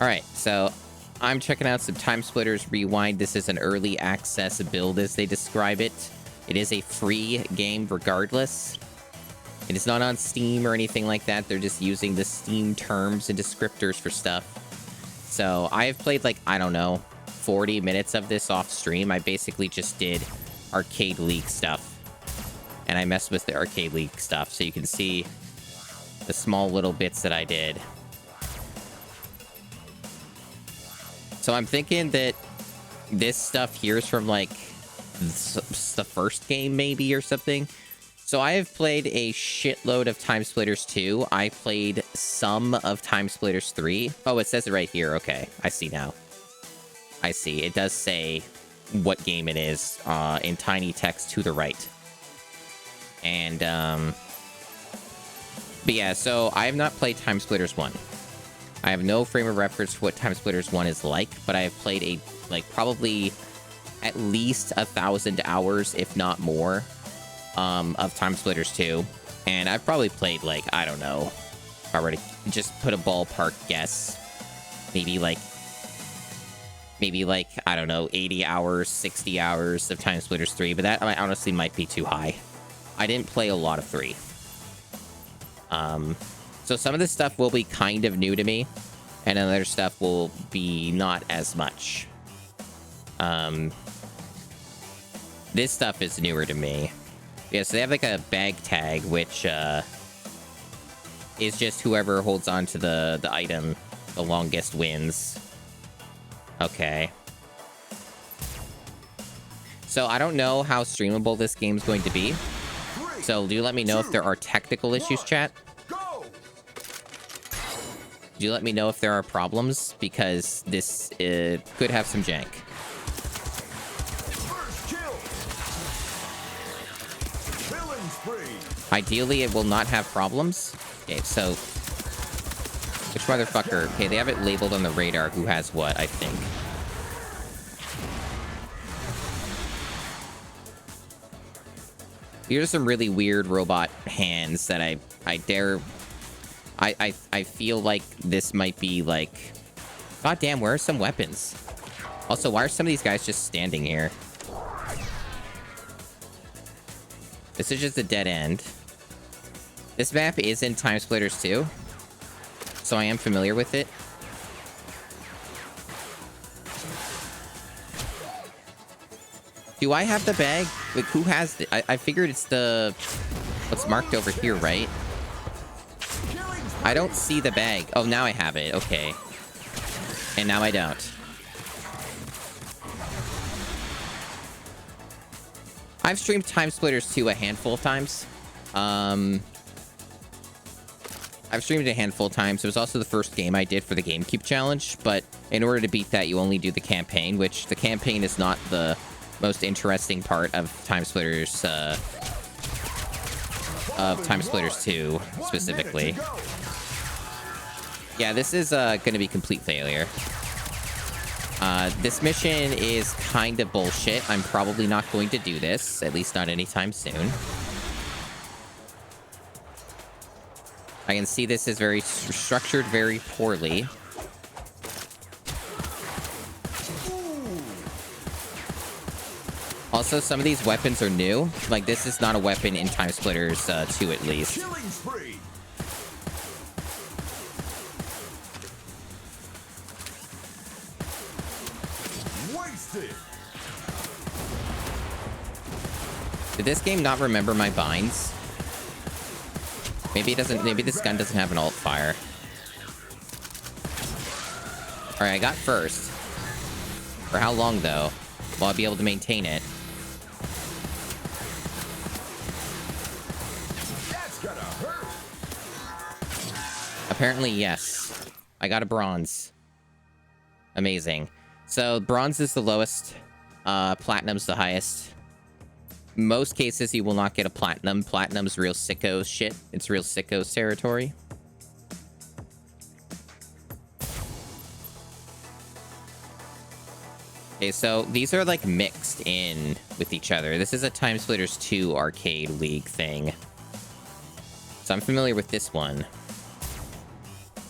Alright, so I'm checking out some Timesplitters Rewind. This is an early access build, as they describe it. It is a free game regardless. It is not on Steam or anything like that. They're just using the Steam terms and descriptors for stuff. So I have played, like, I don't know, 40 minutes of this off stream. I basically just did Arcade League stuff. And I messed with the Arcade League stuff, so you can see the small little bits that I did. So I'm thinking that this stuff here is from, like, the first game, maybe, or something. So I have played a shitload of Timesplitters 2. I played some of Timesplitters 3. Oh, it says it right here. Okay, I see now. I see. It does say what game it is in tiny text to the right. And, but yeah, so I have not played Timesplitters 1. I have no frame of reference for what Timesplitters 1 is like, but I have played probably at least 1,000 hours, if not more, of Timesplitters 2. And I've probably played, like, I don't know, if I were to just put a ballpark guess, maybe like, I don't know, 80 hours, 60 hours of Timesplitters 3, but that honestly might be too high. I didn't play a lot of 3. So some of this stuff will be kind of new to me, and other stuff will be not as much. This stuff is newer to me. Yeah, so they have like a bag tag, which is just whoever holds on to the item the longest wins. Okay. So I don't know how streamable this game's going to be. So do let me know if there are technical issues, chat. Do you let me know if there are problems? Because this could have some jank. Ideally, it will not have problems. Okay, so... which motherfucker? Okay, they have it labeled on the radar who has what, I think. These are some really weird robot hands that I dare... I feel like this might be, like... God damn, where are some weapons? Also, why are some of these guys just standing here? This is just a dead end. This map is in Timesplitters 2, so I am familiar with it. Do I have the bag? Like, who has it? I figured it's the... what's marked over here, right? I don't see the bag. Oh, now I have it. Okay. And now I don't. I've streamed Timesplitters 2 a handful of times. I've streamed it a handful of times. It was also the first game I did for the GameCube challenge, but in order to beat that, you only do the campaign, which the campaign is not the most interesting part of Timesplitters 2, specifically. Yeah, this is going to be complete failure. This mission is kind of bullshit. I'm probably not going to do this, at least not anytime soon. I can see this is very structured very poorly. Also, some of these weapons are new. Like, this is not a weapon in Timesplitters 2, at least. Did this game not remember my binds? Maybe it doesn't. Maybe this gun doesn't have an alt fire. All right, I got first. For how long though? Will I be able to maintain it? That's gonna hurt. Apparently, yes. I got a bronze. Amazing. So bronze is the lowest. Platinum's the highest. Most cases, you will not get a platinum. Platinum's real sicko shit. It's real sicko territory. Okay, so these are, like, mixed in with each other. This is a Timesplitters 2 Arcade League thing. So I'm familiar with this one.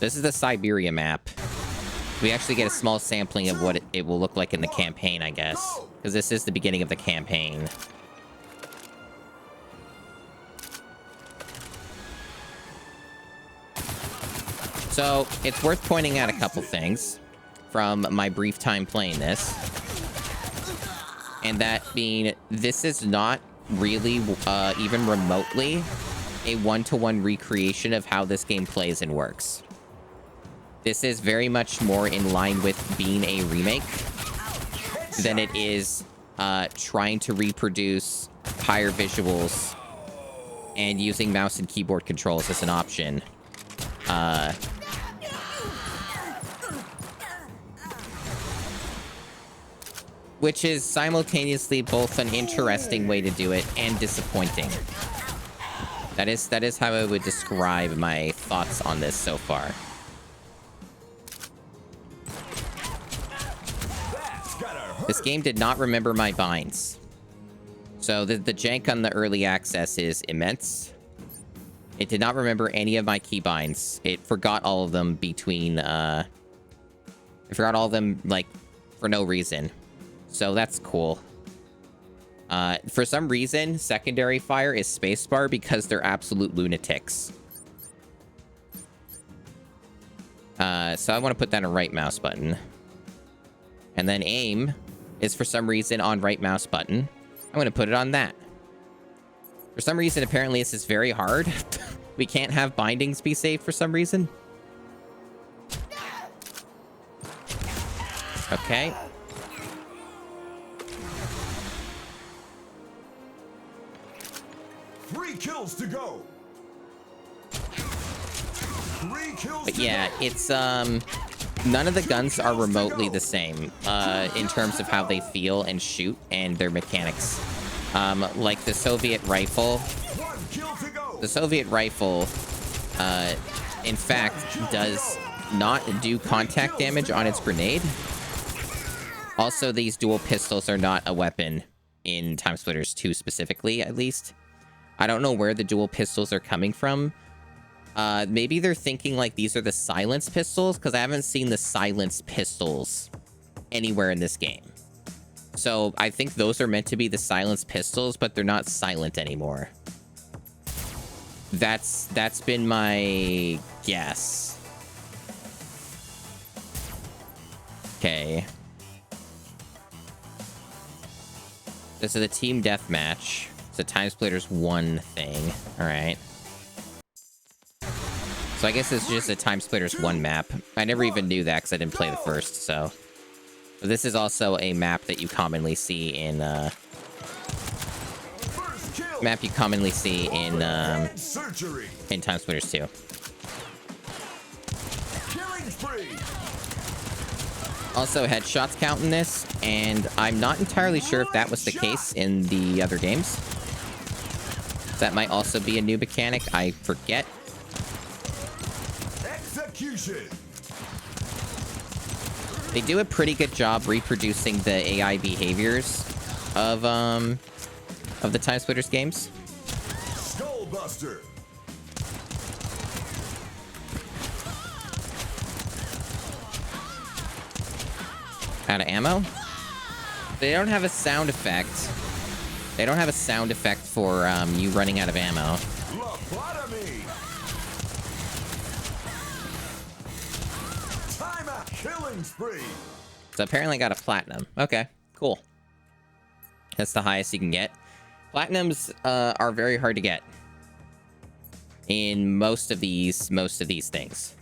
This is the Siberia map. We actually get a small sampling of what it will look like in the campaign, I guess. Because this is the beginning of the campaign. So, it's worth pointing out a couple things from my brief time playing this. And that being, this is not really even remotely a one-to-one recreation of how this game plays and works. This is very much more in line with being a remake than it is trying to reproduce higher visuals and using mouse and keyboard controls as an option. Which is simultaneously both an interesting way to do it and disappointing. That is how I would describe my thoughts on this so far. This game did not remember my binds. So the jank on the early access is immense. It did not remember any of my keybinds. It forgot all of them between, it forgot all of them, like, for no reason. So that's cool. For some reason, secondary fire is spacebar because they're absolute lunatics. So I want to put that on right mouse button. And then aim is for some reason on right mouse button. I'm going to put it on that. For some reason, apparently this is very hard. We can't have bindings be saved for some reason. Okay. 3 kills to go. 3 kills. But yeah, it's none of the guns are remotely the same in terms of how they feel and shoot and their mechanics. Like the Soviet rifle. The Soviet rifle, in fact, does not do contact damage on its grenade. Also, these dual pistols are not a weapon in Timesplitters 2 specifically, at least. I don't know where the dual pistols are coming from. Maybe they're thinking like these are the silence pistols, because I haven't seen the silence pistols anywhere in this game. So I think those are meant to be the silence pistols, but they're not silent anymore. That's been my guess. Okay. This is a team deathmatch. It's a Timesplitters 1 thing. Alright. So I guess it's just a Timesplitters 1 map. I never even knew that because I didn't play the first, so. But this is also a map that you commonly see in, Timesplitters 2. Also, headshots count in this, and I'm not entirely sure if that was the case in the other games. That might also be a new mechanic. I forget. Execution. They do a pretty good job reproducing the AI behaviors of the Timesplitters games. Skullbuster. Out of ammo? They don't have a sound effect. They don't have a sound effect for you running out of ammo. Lobotomy. Time out. Killing spree. So apparently I got a platinum. Okay, cool. That's the highest you can get. Platinums are very hard to get in most of these things.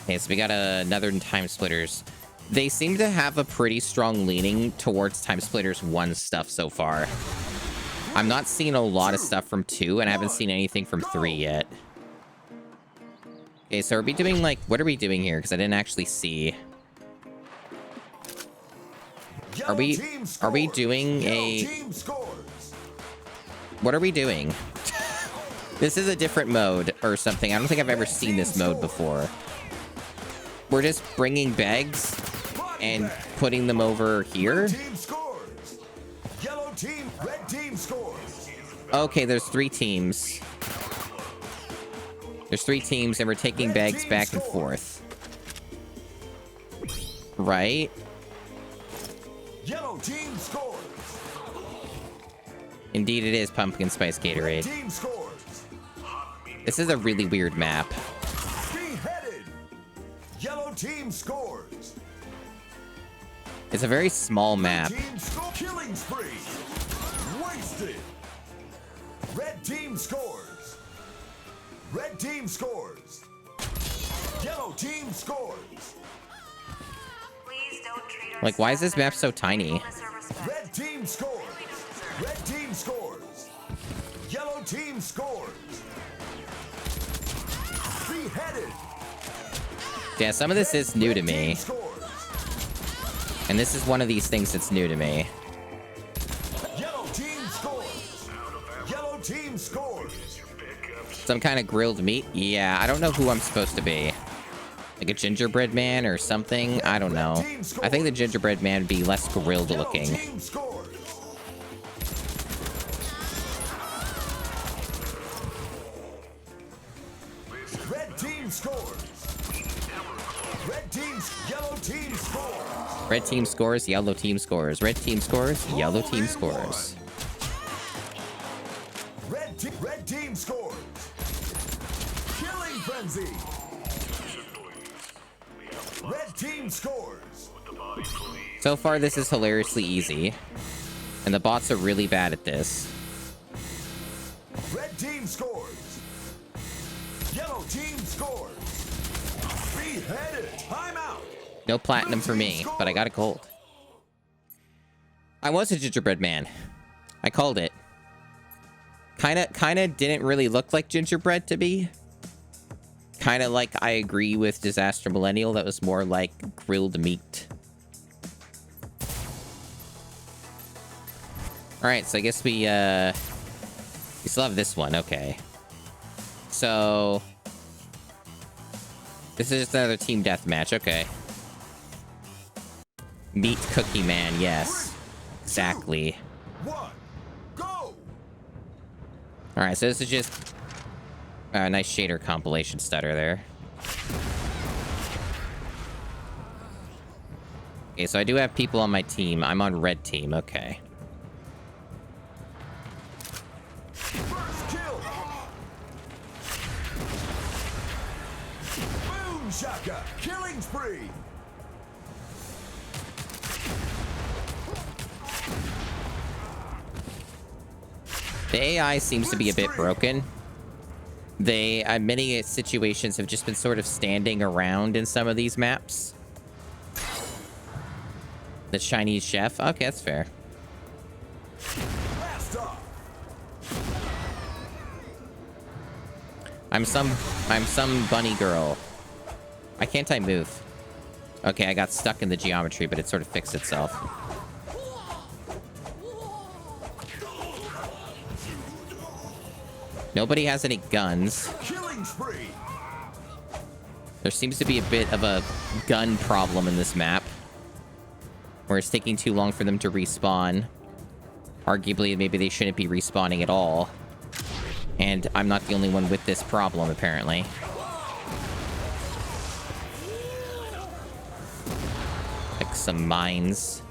Okay, so we got another Timesplitters. They seem to have a pretty strong leaning towards Timesplitters 1 stuff so far. I'm not seeing a lot of stuff from 2, and I haven't seen anything from 3 yet. Okay, so are we doing, like, what are we doing here? Because I didn't actually see. Are we doing a... What are we doing? This is a different mode or something. I don't think I've ever seen this mode before. We're just bringing bags and putting them over here. Yellow team, red team scores. Okay, there's 3 teams. There's 3 teams, and we're taking bags back and forth. Right? Yellow team scores. Indeed, it is Pumpkin Spice Gatorade. Team scores. This is a really weird map. Beheaded. Yellow team scores. It's a very small map. Team score. Killing spree. Wasted. Red team scores. Red team scores. Yellow team scores. Like, why is this map so tiny? Red team scores. Red team scores. Yellow team scores. Beheaded. Yeah, some of this is new to me. Team scores. And this is one of these things that's new to me. Yellow team scores. Yellow team scores. Some kind of grilled meat? Yeah, I don't know who I'm supposed to be. Like a gingerbread man or something? I don't know. I think the gingerbread man would be less grilled looking. Yellow team scores. Red team scores. Red team, yellow team scores. Red team scores, yellow team scores. Red team scores, yellow team scores. Red team scores. Killing frenzy. Red team scores. So far, this is hilariously easy. And the bots are really bad at this. Red team scores. Yellow team scores. Beheaded. Timeout. No platinum for me, but I got a gold. I was a gingerbread man. I called it. Kinda didn't really look like gingerbread to me. Kinda like I agree with Disaster Millennial. That was more like grilled meat. Alright, so I guess we still have this one. Okay. So... this is just another team deathmatch. Okay. Meat Cookie Man, yes. Exactly. 1, go. Alright, so this is just a nice shader compilation stutter there. Okay, so I do have people on my team. I'm on red team, okay. First kill. Boom shaka. Killing spree. The AI seems to be a bit broken. They, many situations have just been sort of standing around in some of these maps. The Chinese chef? Okay, that's fair. Blast off. I'm some bunny girl. Why can't I move? Okay, I got stuck in the geometry, but it sort of fixed itself. Nobody has any guns. Killing spree. There seems to be a bit of a gun problem in this map, where it's taking too long for them to respawn. Arguably, maybe they shouldn't be respawning at all. And I'm not the only one with this problem, apparently. Like some mines.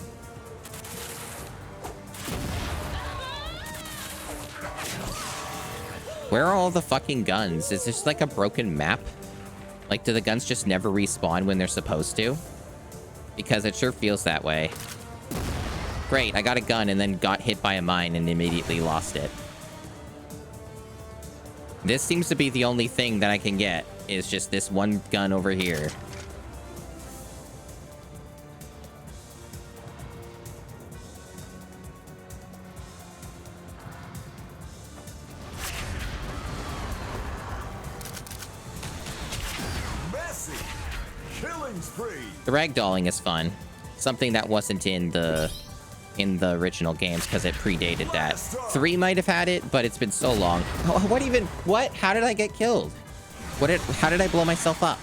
Where are all the fucking guns? Is this like a broken map? Like, do the guns just never respawn when they're supposed to? Because it sure feels that way. Great, I got a gun and then got hit by a mine and immediately lost it. This seems to be the only thing that I can get, is just this one gun over here. Messy. Killing spree. The ragdolling is fun. Something that wasn't in the original games because it predated that. 3 might have had it, but it's been so long. What? How did I get killed? How did I blow myself up?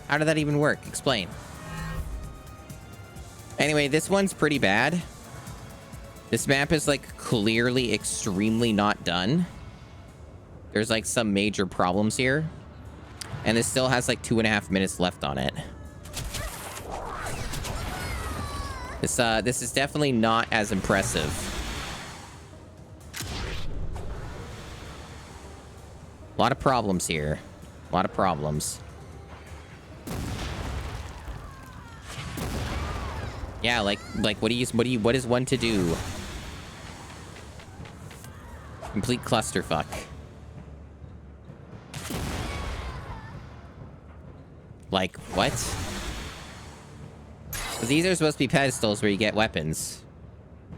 How did that even work? Explain. Anyway, this one's pretty bad. This map is like clearly extremely not done. There's like some major problems here. And this still has like 2.5 minutes left on it. This is definitely not as impressive. A lot of problems here. A lot of problems. Yeah, like what is one to do? Complete clusterfuck. Like, what? These are supposed to be pedestals where you get weapons.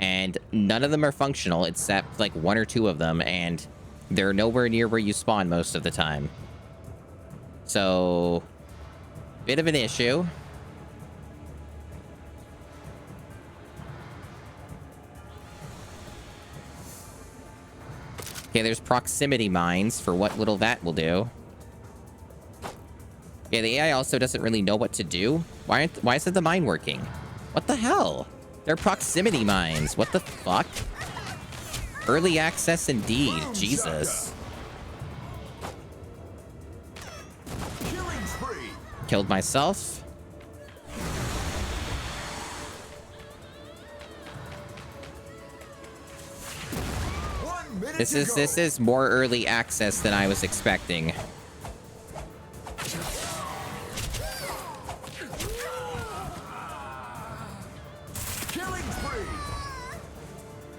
And none of them are functional except like 1 or 2 of them, and they're nowhere near where you spawn most of the time. So, bit of an issue. Okay, there's proximity mines for what little that will do. Yeah, the AI also doesn't really know what to do. Why isn't the mine working? What the hell? They're proximity mines. What the fuck? Early access indeed. Jesus. Killed myself. This is more early access than I was expecting.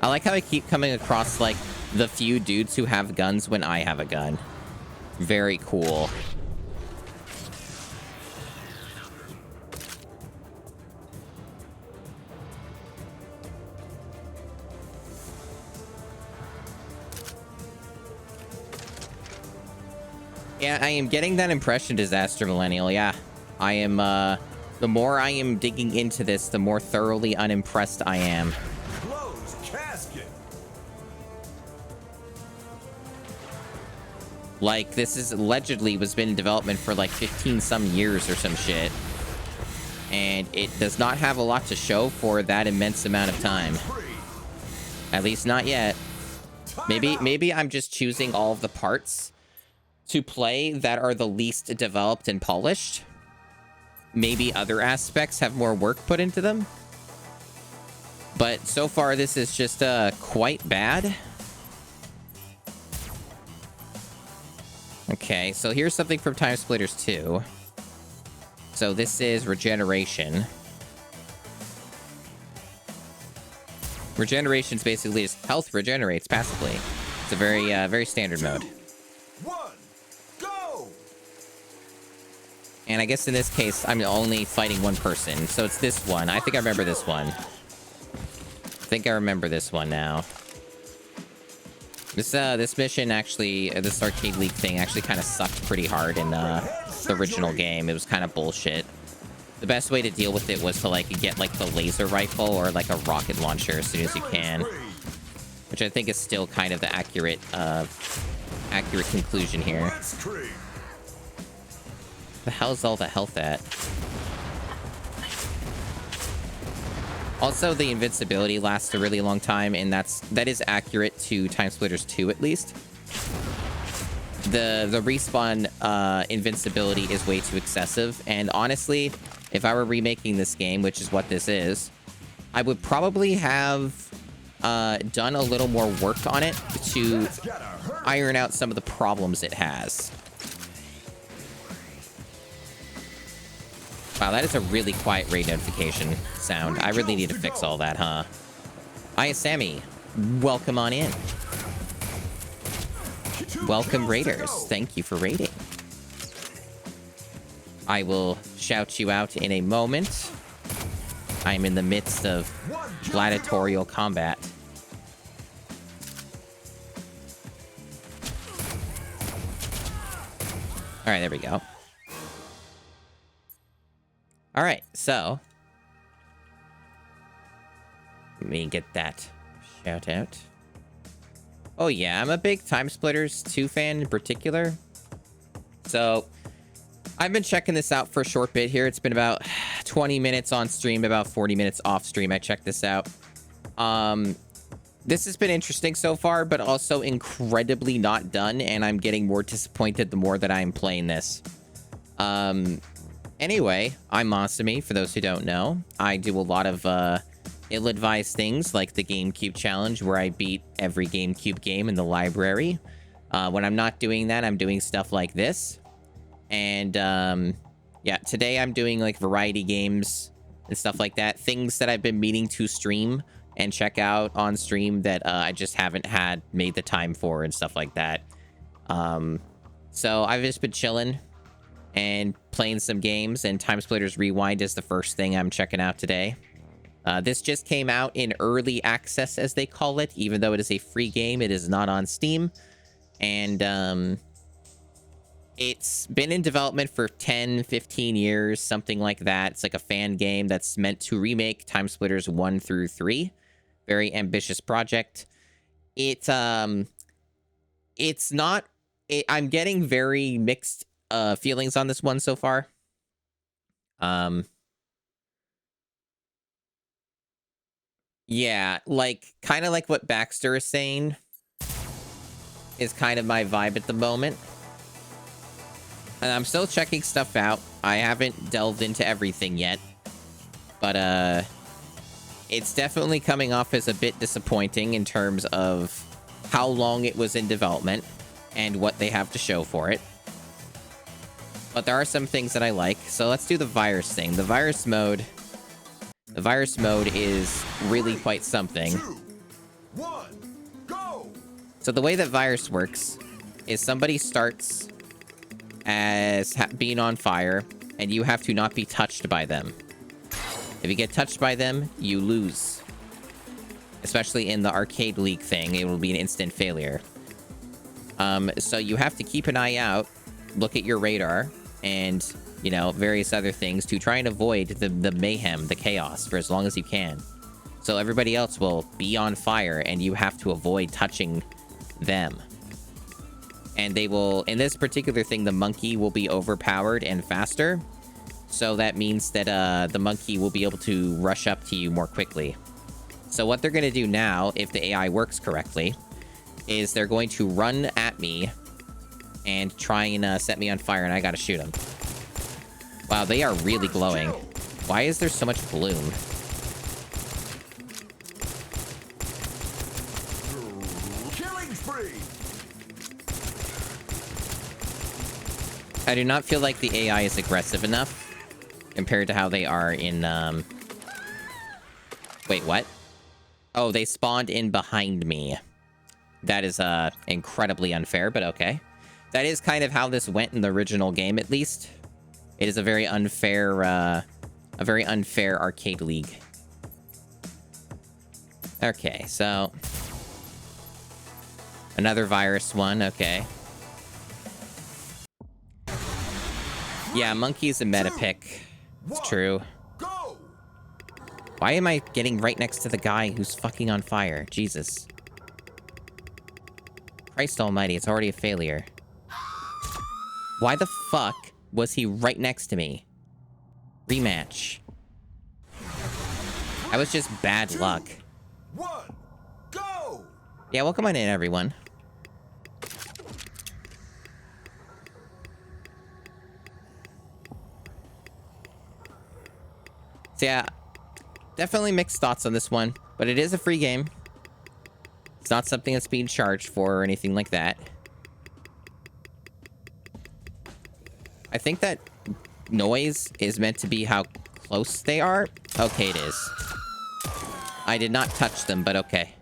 I like how I keep coming across, like, the few dudes who have guns when I have a gun. Very cool. Yeah, I am getting that impression, Disaster Millennial, yeah. I am, the more I am digging into this, the more thoroughly unimpressed I am. Like, this is allegedly was been in development for like 15 some years or some shit. And it does not have a lot to show for that immense amount of time. At least not yet. Maybe I'm just choosing all of the parts to play that are the least developed and polished. Maybe other aspects have more work put into them. But so far, this is just quite bad. Okay, so here's something from Timesplitters 2. So this is regeneration. Regeneration's basically just health regenerates passively. It's a very, very standard mode. Go! And I guess in this case, I'm only fighting one person. So it's this one. I think I remember this one. I think I remember this one now. This mission actually, this arcade league thing actually kind of sucked pretty hard in the original game. It was kind of bullshit. The best way to deal with it was to like get like the laser rifle or like a rocket launcher as soon as you can, which I think is still kind of the accurate conclusion here. The hell's all the health at? Also, the invincibility lasts a really long time, and that is accurate to Timesplitters 2 at least. The respawn invincibility is way too excessive, and honestly, if I were remaking this game, which is what this is, I would probably have done a little more work on it to iron out some of the problems it has. Wow, that is a really quiet raid notification sound. I really need to fix all that, huh? Hiya, Sammy. Welcome on in. Welcome, raiders. Thank you for raiding. I will shout you out in a moment. I'm in the midst of gladiatorial combat. All right, there we go. All right, so let me get that shout out. Oh yeah, I'm a big Timesplitters 2 fan in particular. So I've been checking this out for a short bit here. It's been about 20 minutes on stream, about 40 minutes off stream. I checked this out. This has been interesting so far, but also incredibly not done, and I'm getting more disappointed the more that I'm playing this. Anyway, I'm Masumi, for those who don't know. I do a lot of ill-advised things, like the GameCube challenge, where I beat every GameCube game in the library. When I'm not doing that, I'm doing stuff like this. And, yeah, today I'm doing, like, variety games and stuff like that. Things that I've been meaning to stream and check out on stream that I just haven't made the time for and stuff like that. So I've just been chilling and playing some games, and Timesplitters Rewind is the first thing I'm checking out today. This just came out in early access, as they call it. Even though it is a free game, it is not on Steam. And it's been in development for 10, 15 years, something like that. It's like a fan game that's meant to remake Timesplitters 1 through 3. Very ambitious project. It's not... I'm getting very mixed feelings on this one so far. Yeah, like, kind of like what Baxter is saying is kind of my vibe at the moment. And I'm still checking stuff out. I haven't delved into everything yet. But, it's definitely coming off as a bit disappointing in terms of how long it was in development and what they have to show for it. But there are some things that I like. So let's do the virus thing. The virus mode is really quite something. 2, 1, go! So the way that virus works is somebody starts as being on fire, and you have to not be touched by them. If you get touched by them, you lose. Especially in the arcade league thing, it will be an instant failure. So you have to keep an eye out, look at your radar, and, you know, various other things to try and avoid the mayhem, the chaos, for as long as you can. So everybody else will be on fire, and you have to avoid touching them. And they will, in this particular thing, the monkey will be overpowered and faster. So that means that the monkey will be able to rush up to you more quickly. So what they're going to do now, if the AI works correctly, is they're going to run at me and try and set me on fire, and I gotta shoot them. Wow, they are really glowing. Why is there so much bloom? Killing spree! I do not feel like the AI is aggressive enough compared to how they are in, Wait, what? Oh, they spawned in behind me. That is, incredibly unfair, but okay. That is kind of how this went in the original game, at least. It is a very unfair arcade league. Okay, so... another virus one, okay. Yeah, monkey's a meta pick. It's true. Go! Why am I getting right next to the guy who's fucking on fire? Jesus. Christ almighty, it's already a failure. Why the fuck was he right next to me? Rematch. That was just bad luck. 1, go! Yeah, welcome on in, everyone. So yeah, definitely mixed thoughts on this one, but it is a free game. It's not something that's being charged for or anything like that. I think that noise is meant to be how close they are. Okay, it is. I did not touch them, but okay.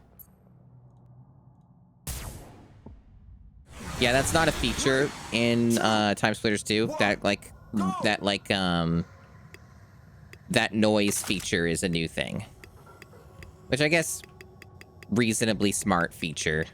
Yeah, that's not a feature in Timesplitters 2. That noise feature is a new thing. Which I guess, reasonably smart feature.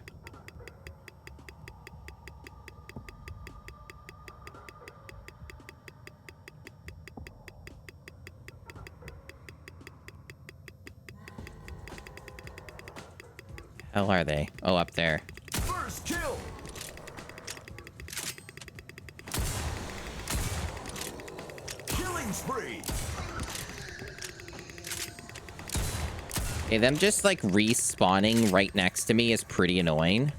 Hell are they? Oh, up there. First kill! Killing spree! Okay, them just, like, respawning right next to me is pretty annoying.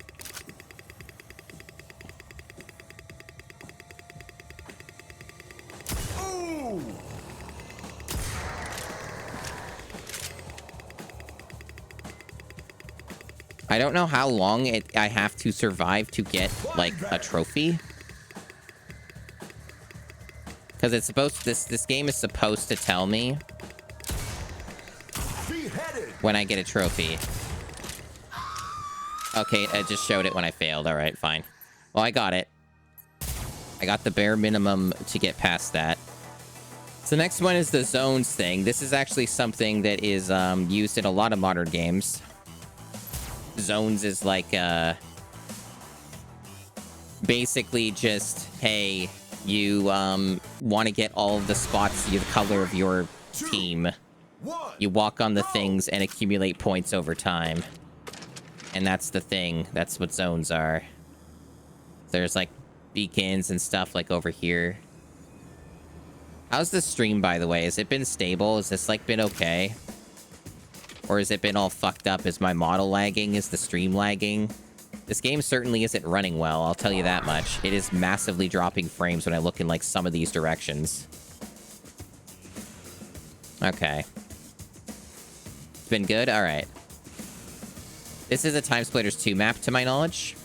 I don't know how long I have to survive to get, like, a trophy. Because it's supposed... This game is supposed to tell me when I get a trophy. Okay, it just showed it when I failed. All right, fine. Well, I got it. I got the bare minimum to get past that. So the next one is the zones thing. This is actually something that is used in a lot of modern games. Zones is like basically just, hey, you want to get all of the spots, the color of your team. You walk on the things and accumulate points over time. And that's the thing. That's what zones are. There's like beacons and stuff like over here. How's the stream, by the way? Has it been stable? Has this like been okay? Or has it been all fucked up? Is my model lagging? Is the stream lagging? This game certainly isn't running well, I'll tell you that much. It is massively dropping frames when I look in like some of these directions. Okay. It's been good? Alright. This is a Timesplitters 2 map, to my knowledge.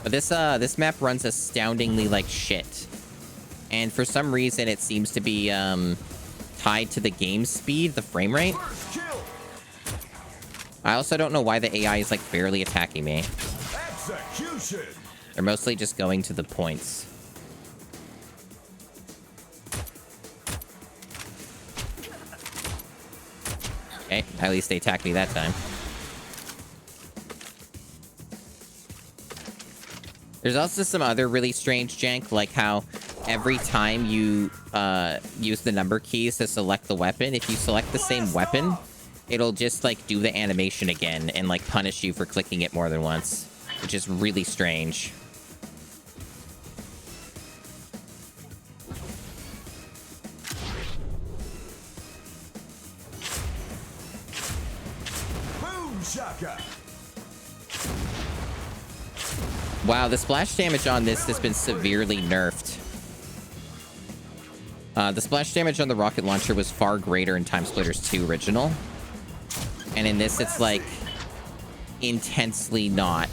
But this map runs astoundingly like shit. And for some reason, it seems to be, tied to the game speed, the frame rate. I also don't know why the AI is, like, barely attacking me. Execution. They're mostly just going to the points. Okay, at least they attacked me that time. There's also some other really strange jank, like how every time you use the number keys to select the weapon, if you select the same weapon, it'll just, like, do the animation again and, like, punish you for clicking it more than once, which is really strange. Boom shaka. Wow, the splash damage on this has been severely nerfed. The splash damage on the rocket launcher was far greater in Timesplitters 2 original. And in this, it's, like, intensely not.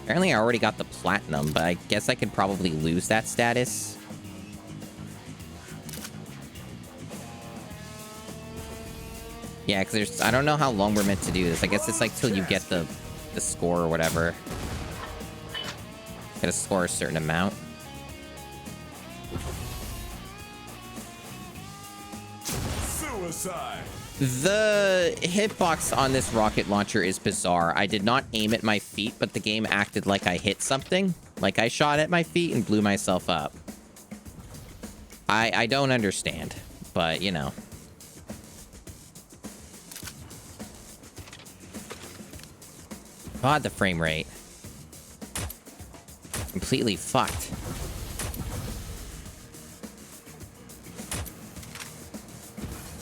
Apparently, I already got the platinum, but I guess I could probably lose that status. Yeah, because I don't know how long we're meant to do this. I guess it's, like, till you get the score or whatever. Gotta score a certain amount. Suicide. The hitbox on this rocket launcher is bizarre. I did not aim at my feet, but the game acted like I hit something. Like I shot at my feet and blew myself up. I don't understand, but you know. God, the frame rate. Completely fucked.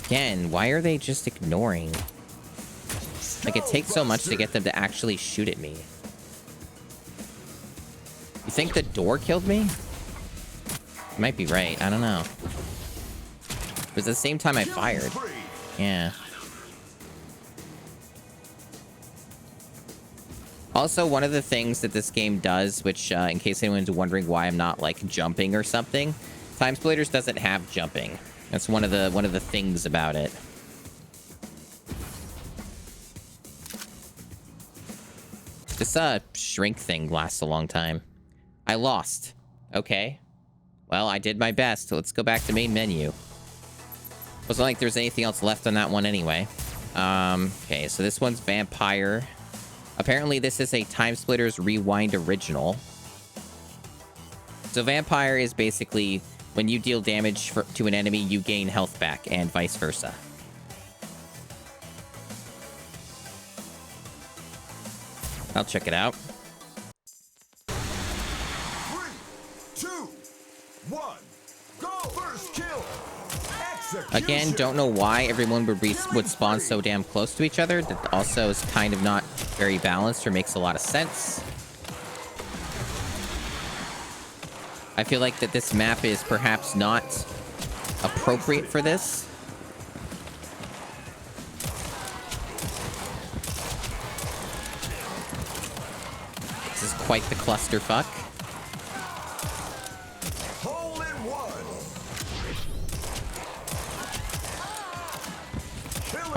Again, why are they just ignoring? Like, it takes so much to get them to actually shoot at me. You think the door killed me? You might be right. I don't know. It was the same time I fired. Yeah. Also, one of the things that this game does, which, in case anyone's wondering why I'm not, like, jumping or something, Timesplitters doesn't have jumping. That's one of the things about it. This, shrink thing lasts a long time. I lost. Okay. Well, I did my best. Let's go back to main menu. Wasn't like there's anything else left on that one anyway. Okay, so this one's Vampire. Apparently, this is a Timesplitters Rewind original. So Vampire is basically when you deal damage to an enemy, you gain health back, and vice versa. I'll check it out. 3, 2, 1, go! First kill! Again, don't know why everyone would spawn so damn close to each other. That also is kind of not very balanced or makes a lot of sense. I feel like that this map is perhaps not appropriate for this. This is quite the clusterfuck. Hole in one.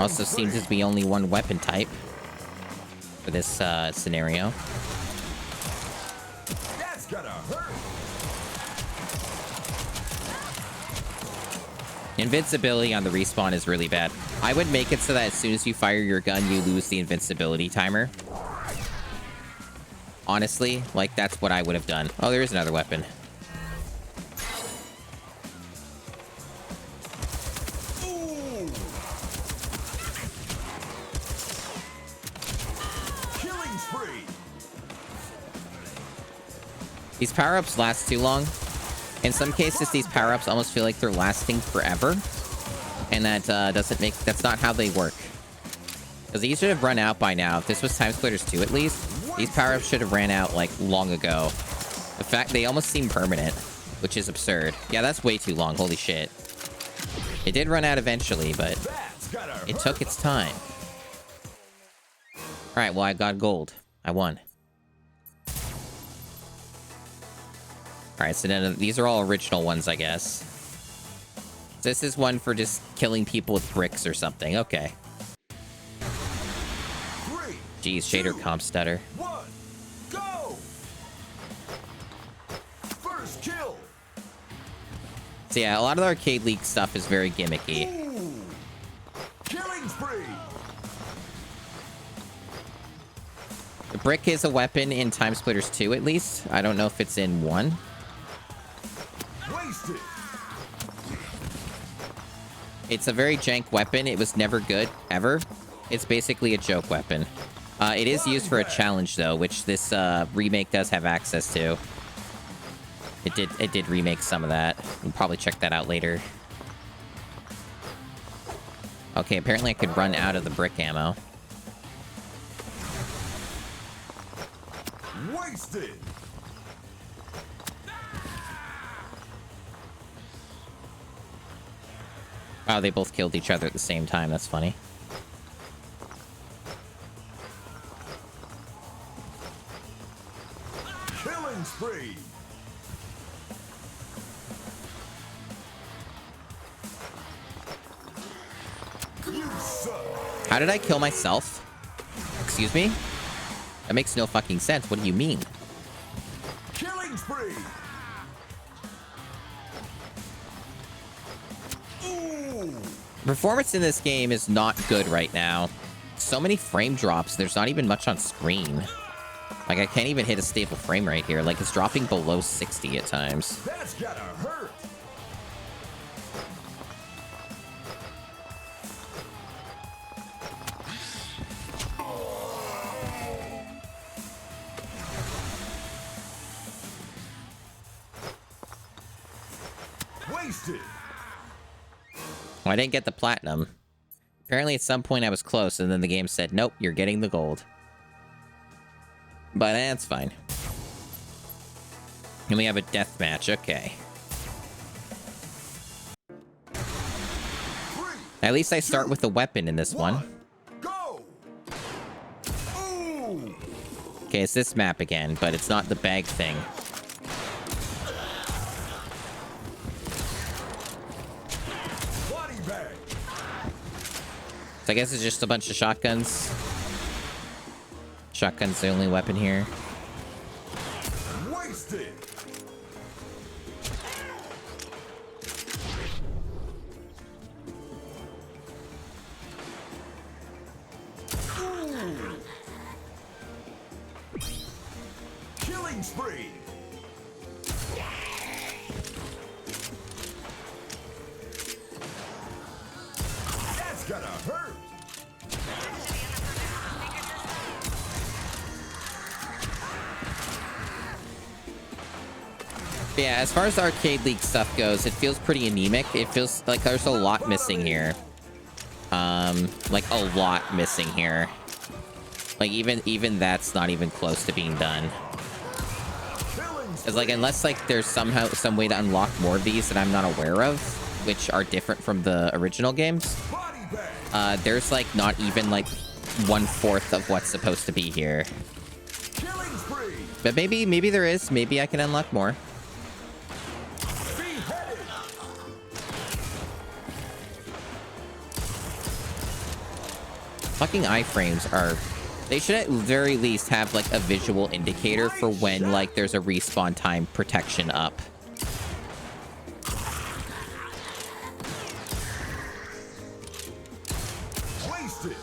Also seems to be only one weapon type for this scenario. That's gonna hurt. Invincibility on the respawn is really bad. I would make it so that as soon as you fire your gun, you lose the invincibility timer. Honestly, like, that's what I would have done. Oh, there is another weapon. Ooh. Killing spree. These power-ups last too long. In some cases, these power-ups almost feel like they're lasting forever. And that that's not how they work. Because these should have run out by now. If this was Timesplitters 2 at least, these power-ups should have ran out, like, long ago. The fact they almost seem permanent, which is absurd. Yeah, that's way too long. Holy shit. It did run out eventually, but it took its time. Alright, well, I got gold. I won. Alright, so then these are all original ones, I guess. This is one for just killing people with bricks or something. Okay. Jeez, shader comp stutter. One, go! First kill. So yeah, a lot of the Arcade League stuff is very gimmicky. Ooh. Killing spree. The brick is a weapon in Timesplitters 2 at least. I don't know if it's in 1. Wasted. It's a very jank weapon. It was never good, ever. It's basically a joke weapon. It is used for a challenge, though, which this remake does have access to. It did remake some of that. We'll probably check that out later. Okay, apparently I could run out of the brick ammo. Wasted. Wow, they both killed each other at the same time. That's funny. Killing spree. You suck. How did I kill myself? Excuse me? That makes no fucking sense. What do you mean? Killing spree. Ooh. Performance in this game is not good right now. So many frame drops. There's not even much on screen. Like, I can't even hit a stable frame rate here. Like, it's dropping below 60 at times. That's gotta hurt. Wasted. Well, I didn't get the platinum. Apparently, at some point I was close, and then the game said, nope, you're getting the gold. But that's fine. And we have a death match. Okay. At least I start with a weapon in this one. Go. Ooh. Okay, it's this map again, but it's not the bag thing. Body bag. So I guess it's just a bunch of shotguns. Shotgun's the only weapon here. Wasted. Ooh. Killing spree. That's gonna hurt. Yeah, as far as the Arcade League stuff goes, it feels pretty anemic. It feels like there's a lot missing here. Like a lot missing here. Like even that's not even close to being done. It's like, unless like there's somehow some way to unlock more of these that I'm not aware of, which are different from the original games. There's like not even like 1/4 of what's supposed to be here. But maybe there is. Maybe I can unlock more. Fucking iframes are... They should at very least have like a visual indicator for when like there's a respawn time protection up. Wasted.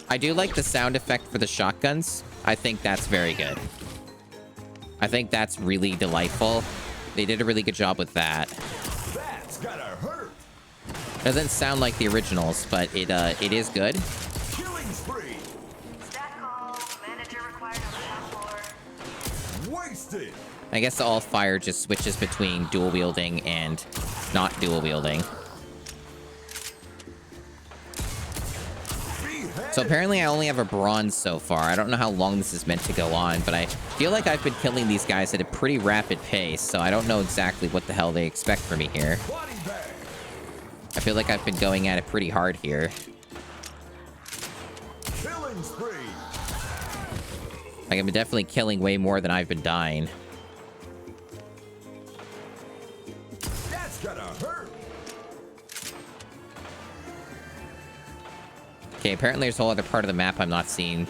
I do like the sound effect for the shotguns. I think that's very good. I think that's really delightful. They did a really good job with that. That's gotta hurt. Doesn't sound like the originals, but it is good. Killing spree. Stat call. Manager required on the top floor. Wasted. I guess the all fire just switches between dual wielding and not dual wielding. So apparently I only have a bronze so far. I don't know how long this is meant to go on, but I feel like I've been killing these guys at a pretty rapid pace, so I don't know exactly what the hell they expect from me here. I feel like I've been going at it pretty hard here. Killing spree. Like, I've been definitely killing way more than I've been dying. That's gotta hurt. Okay, apparently there's a whole other part of the map I'm not seeing.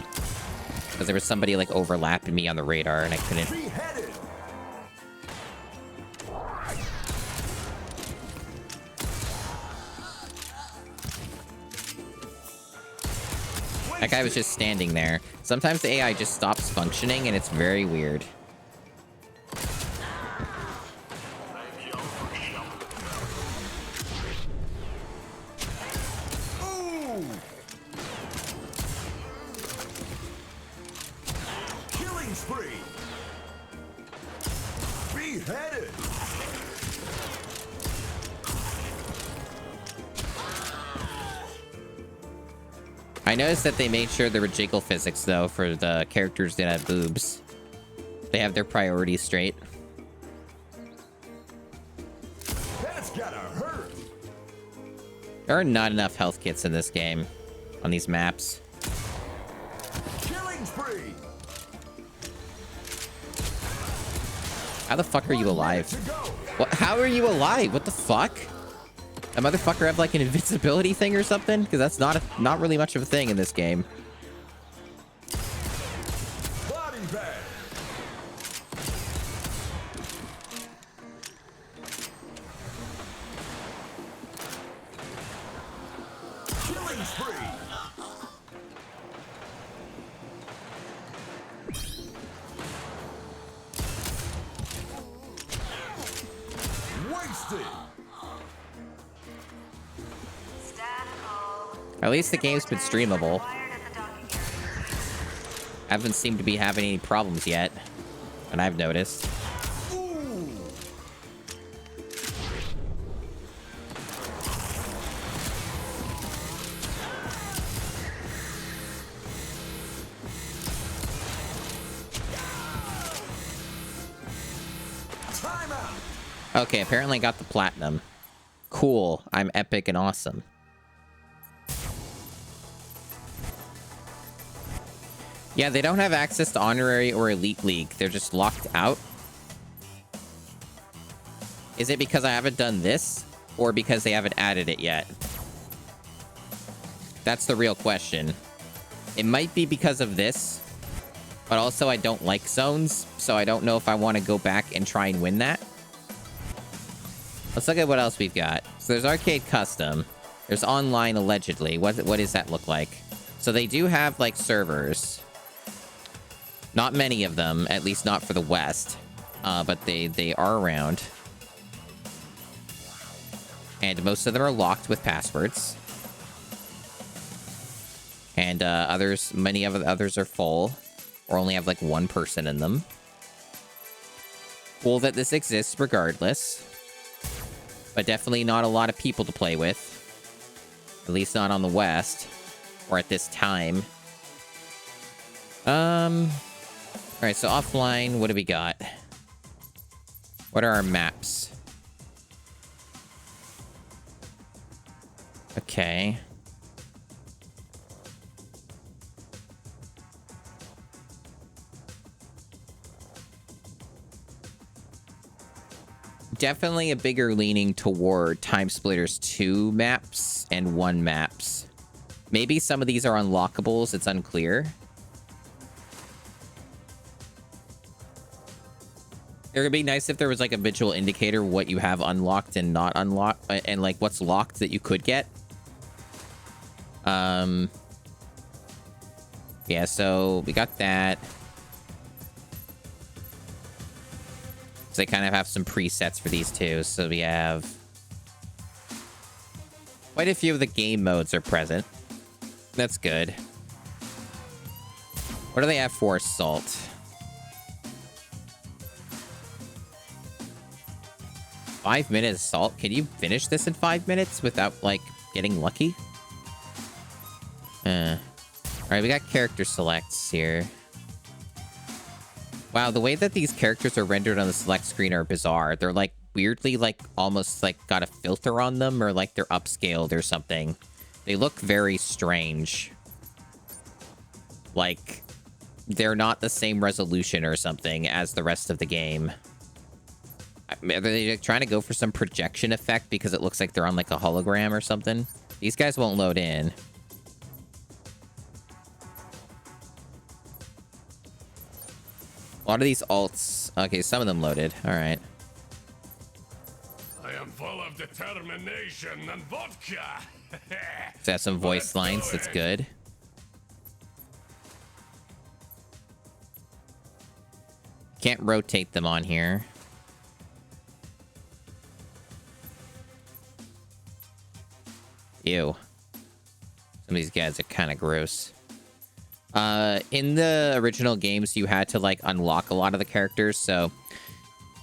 Because there was somebody, like, overlapping me on the radar, and I couldn't... Beheaded. That guy was just standing there. Sometimes the AI just stops functioning, and it's very weird. Ooh. Killing spree. Beheaded. I noticed that they made sure there were jiggle physics, though, for the characters that have boobs. They have their priorities straight. That's gotta hurt. There are not enough health kits in this game. On these maps. Killing spree. How the fuck are you alive? To go. What? How are you alive? What the fuck? A motherfucker have like an invincibility thing or something? Because that's not really much of a thing in this game. Body bag. Killing spree. Wasted. Stat call. At least the game's been streamable. Required at the docking area. Haven't seemed to be having any problems yet. And I've noticed. Ooh. Time out. Okay, apparently I got the platinum. Cool. I'm epic and awesome. Yeah, they don't have access to Honorary or Elite League. They're just locked out. Is it because I haven't done this? Or because they haven't added it yet? That's the real question. It might be because of this. But also I don't like zones. So I don't know if I want to go back and try and win that. Let's look at what else we've got. So there's Arcade Custom. There's Online, allegedly. What does that look like? So they do have, like, servers. Not many of them, at least not for the West. But they are around. And most of them are locked with passwords. And many of the others are full. Or only have, like, one person in them. Cool that this exists regardless. But definitely not a lot of people to play with. At least not on the West. Or at this time. All right, so offline, what do we got? What are our maps? Okay. Definitely a bigger leaning toward Timesplitters 2 maps and 1 maps. Maybe some of these are unlockables, it's unclear. It would be nice if there was like a visual indicator what you have unlocked and not unlocked, and like what's locked that you could get. Yeah, so we got that. So they kind of have some presets for these two. So we have quite a few of the game modes are present. That's good. What do they have for Assault? 5-minute Assault? Can you finish this in 5 minutes without, like, getting lucky? Alright, we got character selects here. Wow, the way that these characters are rendered on the select screen are bizarre. They're, like, weirdly, like, almost, like, got a filter on them, or, like, they're upscaled or something. They look very strange. Like, they're not the same resolution or something as the rest of the game. Are they like, trying to go for some projection effect because it looks like they're on, like, a hologram or something? These guys won't load in. A lot of these alts... Okay, some of them loaded. All right. I am full of determination and vodka. So that's some voice lines. That's good. Can't rotate them on here. Ew. Some of these guys are kind of gross. In the original games, you had to, like, unlock a lot of the characters, so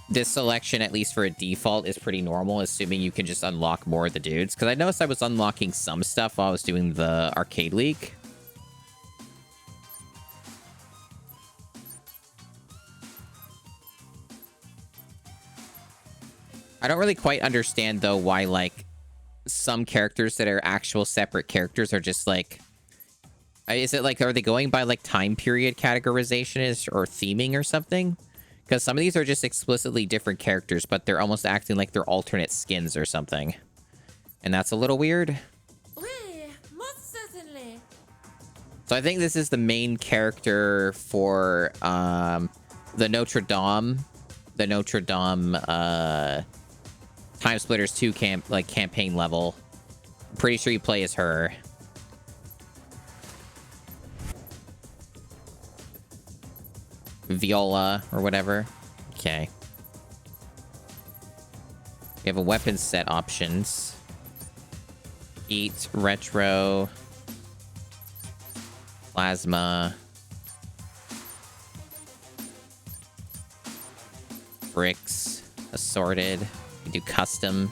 this selection, at least for a default, is pretty normal, assuming you can just unlock more of the dudes. Because I noticed I was unlocking some stuff while I was doing the Arcade League. I don't really quite understand, though, why, like, some characters that are actual separate characters are just, like... Is it like, are they going by like time period categorization or theming or something? Because some of these are just explicitly different characters, but they're almost acting like they're alternate skins or something. And that's a little weird. Most certainly. So I think this is the main character for the Notre Dame Timesplitters 2 campaign level. I'm pretty sure you play as her. Viola or whatever. Okay. We have a weapon set options. Heat, retro, plasma, bricks, assorted. We do custom.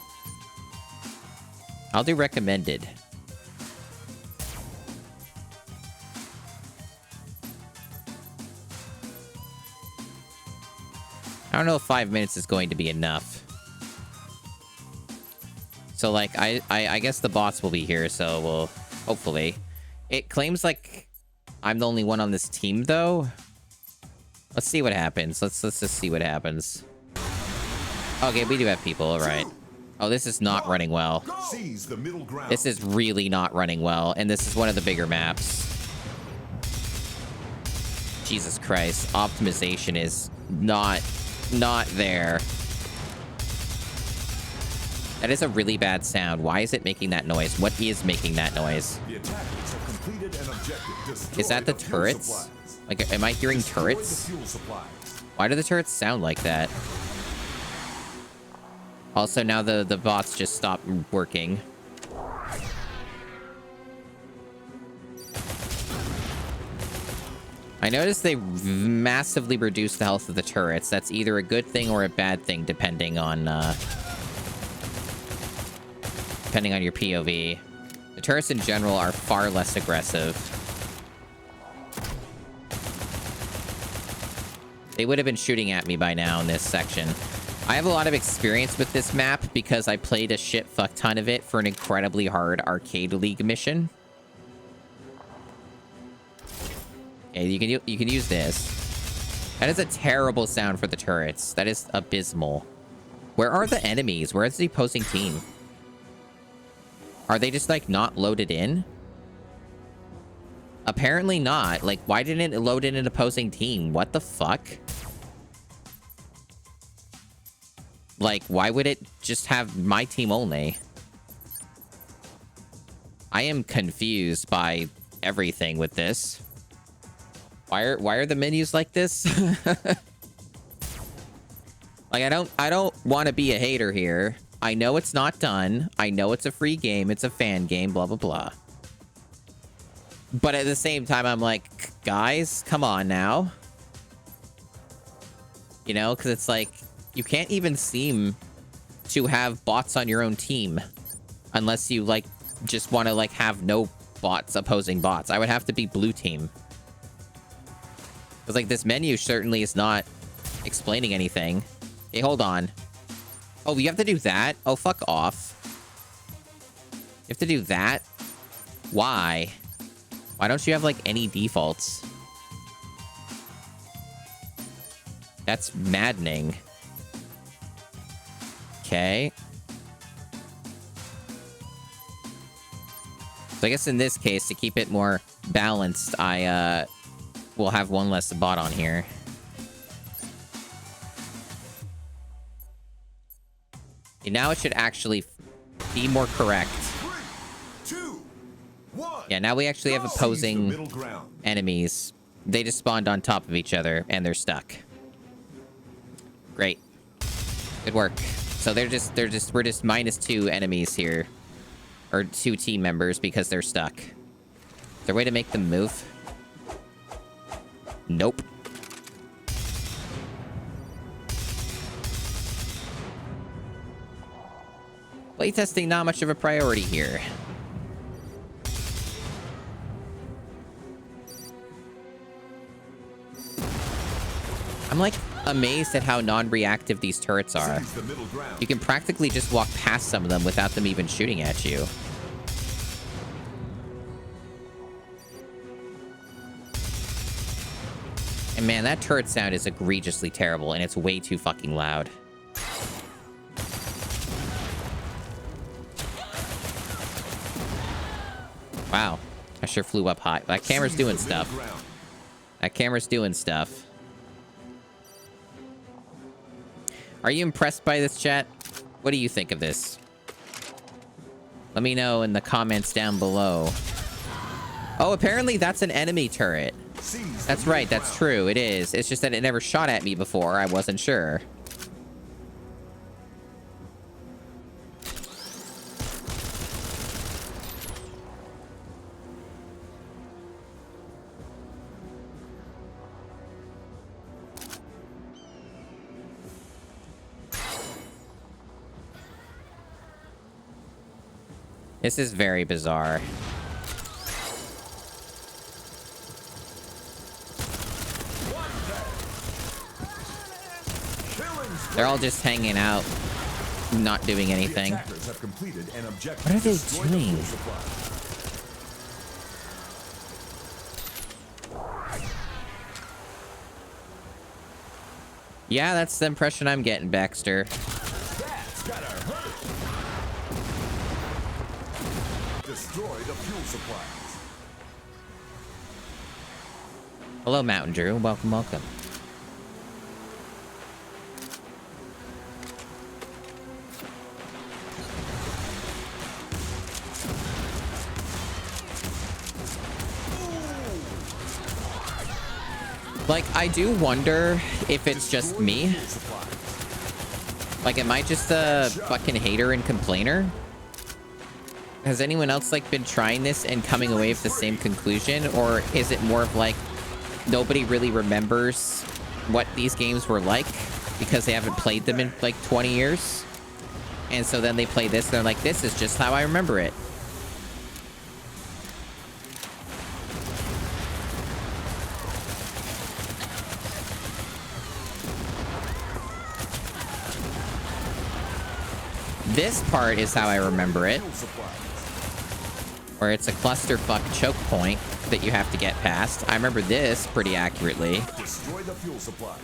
I'll do recommended. I don't know if 5 minutes is going to be enough. So, like, I guess the bots will be here, so we'll... Hopefully. It claims, like, I'm the only one on this team, though. Let's see what happens. Let's just see what happens. Okay, we do have people, alright. Oh, this is not running well. This is really not running well, and this is one of the bigger maps. Jesus Christ. Optimization is not there. That is a really bad sound. Why is it making that noise? What is making that noise? Is that the turrets? Like, am I hearing turrets? Why do the turrets sound like that? Also, now the bots just stopped working. I noticed they massively reduced the health of the turrets. That's either a good thing or a bad thing, depending on your POV. The turrets in general are far less aggressive. They would have been shooting at me by now in this section. I have a lot of experience with this map because I played a shit fuck ton of it for an incredibly hard arcade league mission. Okay, you can use this. That is a terrible sound for the turrets. That is abysmal. Where are the enemies? Where is the opposing team? Are they just like not loaded in? Apparently not. Like, why didn't it load in an opposing team? What the fuck? Like, why would it just have my team only? I am confused by everything with this. Why are the menus like this? Like, I don't want to be a hater here. I know it's not done. I know it's a free game. It's a fan game, blah, blah, blah. But at the same time, I'm like, guys, come on now. You know, because it's like, you can't even seem to have bots on your own team. Unless you, like, just want to, like, have no bots opposing bots. I would have to be blue team. Because, like, this menu certainly is not explaining anything. Hey, hold on. Oh, you have to do that? Oh, fuck off. You have to do that? Why? Why don't you have, like, any defaults? That's maddening. Okay. So I guess in this case, to keep it more balanced, I, will have one less bot on here. And now it should actually be more correct. 3, 2, 1. Yeah, now we actually have opposing enemies. They just spawned on top of each other, and they're stuck. Great. Good work. So we're just -2 enemies here. Or 2 team members because they're stuck. Is there a way to make them move? Nope. Playtesting not much of a priority here. I'm like amazed at how non-reactive these turrets are. You can practically just walk past some of them without them even shooting at you. And man, that turret sound is egregiously terrible, and it's way too fucking loud. Wow. I sure flew up high. That camera's doing stuff. That camera's doing stuff. Are you impressed by this, chat? What do you think of this? Let me know in the comments down below. Oh, apparently that's an enemy turret. That's right, that's true, it is. It's just that it never shot at me before, I wasn't sure. This is very bizarre. They're all just hanging out, not doing anything. What are they doing? Yeah, that's the impression I'm getting, Baxter. Destroy the fuel supplies. Hello, Mountain Drew. Welcome, welcome. Like, I do wonder if it's just me. Like, am I just a fucking hater and complainer? Has anyone else, like, been trying this and coming away with the same conclusion? Or is it more of, like, nobody really remembers what these games were like because they haven't played them in, like, 20 years? And so then they play this, and they're like, this is just how I remember it. This part is how I remember it, Fuel supplies. where it's a clusterfuck choke point that you have to get past. I remember this pretty accurately. Destroy the fuel supplies.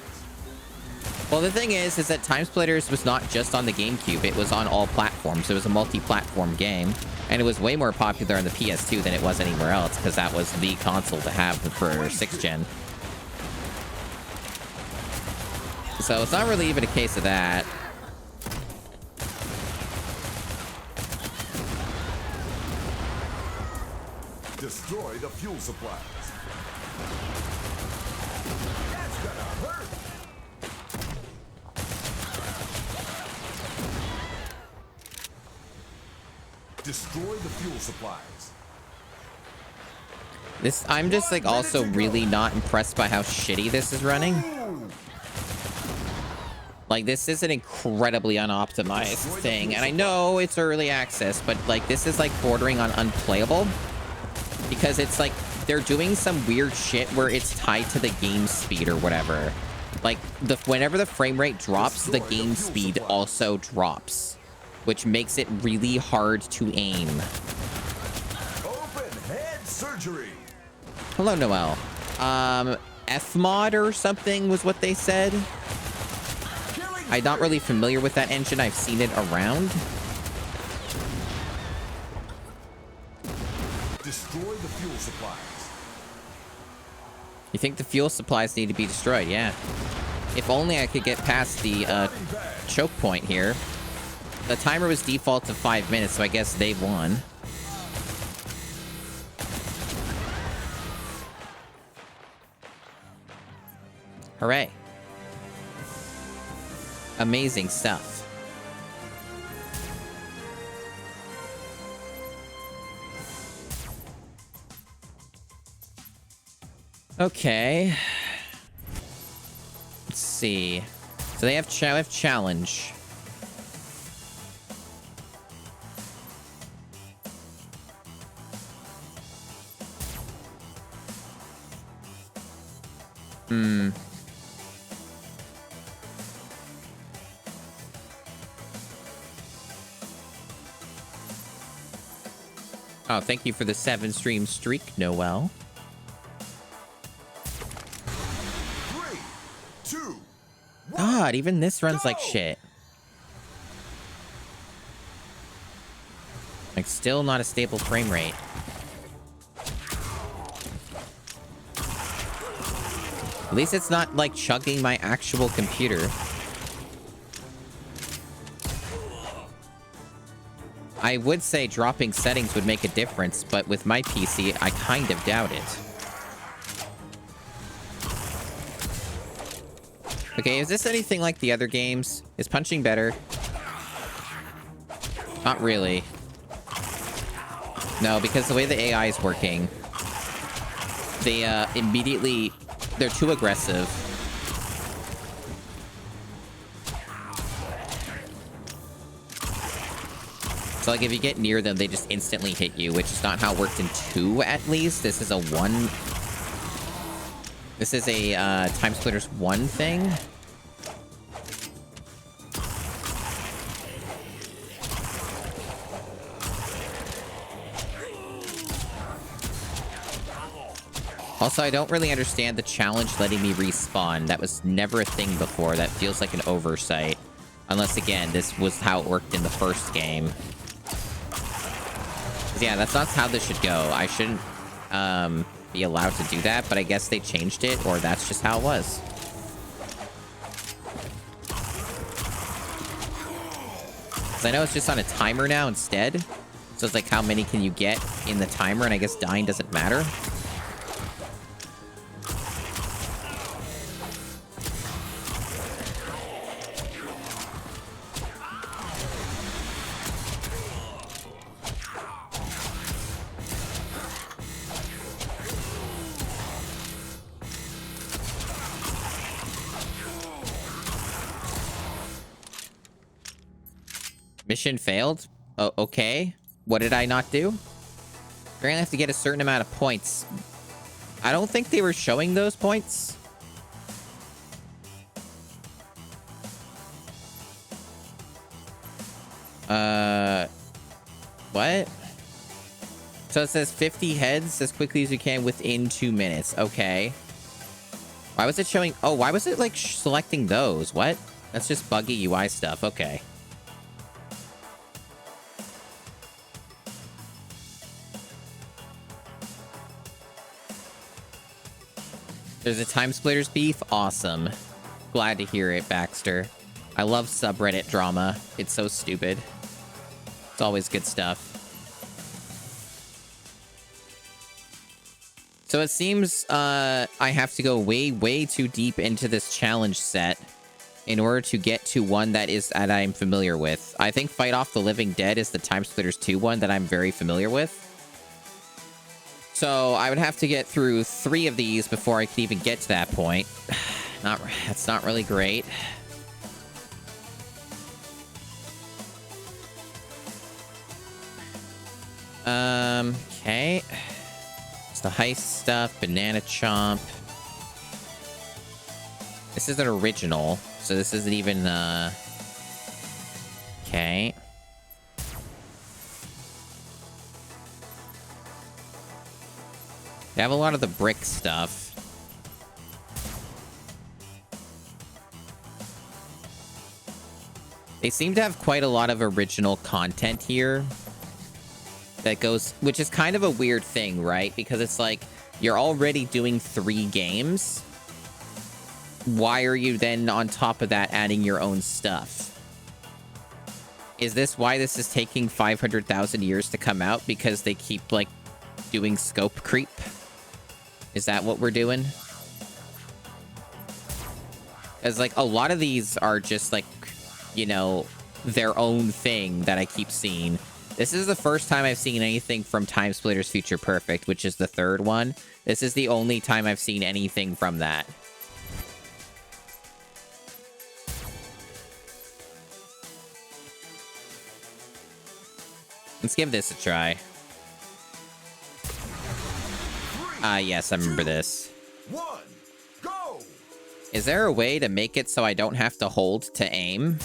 Well, the thing is that Timesplitters was not just on the GameCube. It was on all platforms. It was a multi-platform game. And it was way more popular on the PS2 than it was anywhere else, because that was the console to have for 6th gen. So it's not really even a case of that. Destroy the fuel supplies. That's gonna hurt. Destroy the fuel supplies. I'm just like also really not impressed by how shitty this is running. Like, this is an incredibly unoptimized thing, and I know it's early access, but like this is like bordering on unplayable, because it's like they're doing some weird shit where it's tied to the game speed or whatever. Like whenever the frame rate drops, the game speed also drops, which makes it really hard to aim. Open head surgery. Hello, Noel. F-mod or something was what they said. I'm not really familiar with that engine. I've seen it around. Destroy the fuel supplies. You think the fuel supplies need to be destroyed? Yeah. If only I could get past the choke point here. The timer was default to 5 minutes, so I guess they won. Hooray. Amazing stuff. Okay. Let's see. So they have challenge. Oh, thank you for the 7-stream streak, Noel. 3, 2, 1. God, even this runs like shit. Like, still not a stable frame rate. At least it's not, like, chugging my actual computer. I would say dropping settings would make a difference, but with my PC, I kind of doubt it. Okay, is this anything like the other games? Is punching better? Not really. No, because the way the AI is working, they immediately... They're too aggressive. So, like, if you get near them, they just instantly hit you, which is not how it worked in 2, at least. This is a 1... This is a, Timesplitters 1 thing. Also, I don't really understand the challenge letting me respawn. That was never a thing before. That feels like an oversight. Unless, again, this was how it worked in the first game. 'Cause, yeah, that's not how this should go. I shouldn't be allowed to do that, but I guess they changed it, or that's just how it was. Because I know it's just on a timer now instead. So it's like, how many can you get in the timer? And I guess dying doesn't matter. Mission failed? Oh, okay. What did I not do? You're gonna have to get a certain amount of points. I don't think they were showing those points. What? So it says 50 heads as quickly as you can within 2 minutes. Okay. Why was it showing? Oh, why was it like selecting those? What? That's just buggy UI stuff. Okay. There's a Timesplitters beef. Awesome. Glad to hear it, Baxter. I love subreddit drama. It's so stupid. It's always good stuff. So it seems I have to go way, way too deep into this challenge set in order to get to one that I'm familiar with. I think Fight Off the Living Dead is the Timesplitters 2 one that I'm very familiar with. So I would have to get through 3 of these before I could even get to that point. That's not really great. Okay. It's the heist stuff, banana chomp. This is an original, so this isn't even, okay. They have a lot of the brick stuff. They seem to have quite a lot of original content here. That goes, which is kind of a weird thing, right? Because it's like, you're already doing 3 games. Why are you then, on top of that, adding your own stuff? Is this why this is taking 500,000 years to come out? Because they keep, like, doing scope creep? Is that what we're doing? Because, like, a lot of these are just, like, you know, their own thing that I keep seeing. This is the first time I've seen anything from Timesplitters Future Perfect, which is the 3rd one. This is the only time I've seen anything from that. Let's give this a try. Yes, I remember this. 1, go! Is there a way to make it so I don't have to hold to aim?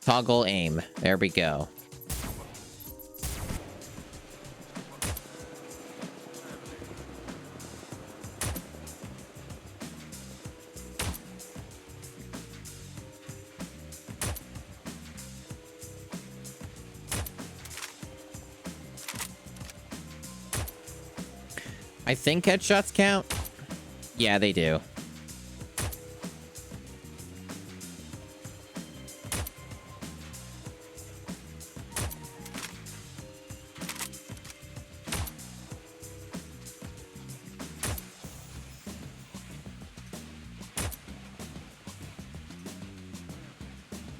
Toggle aim. There we go. I think headshots count. Yeah, they do.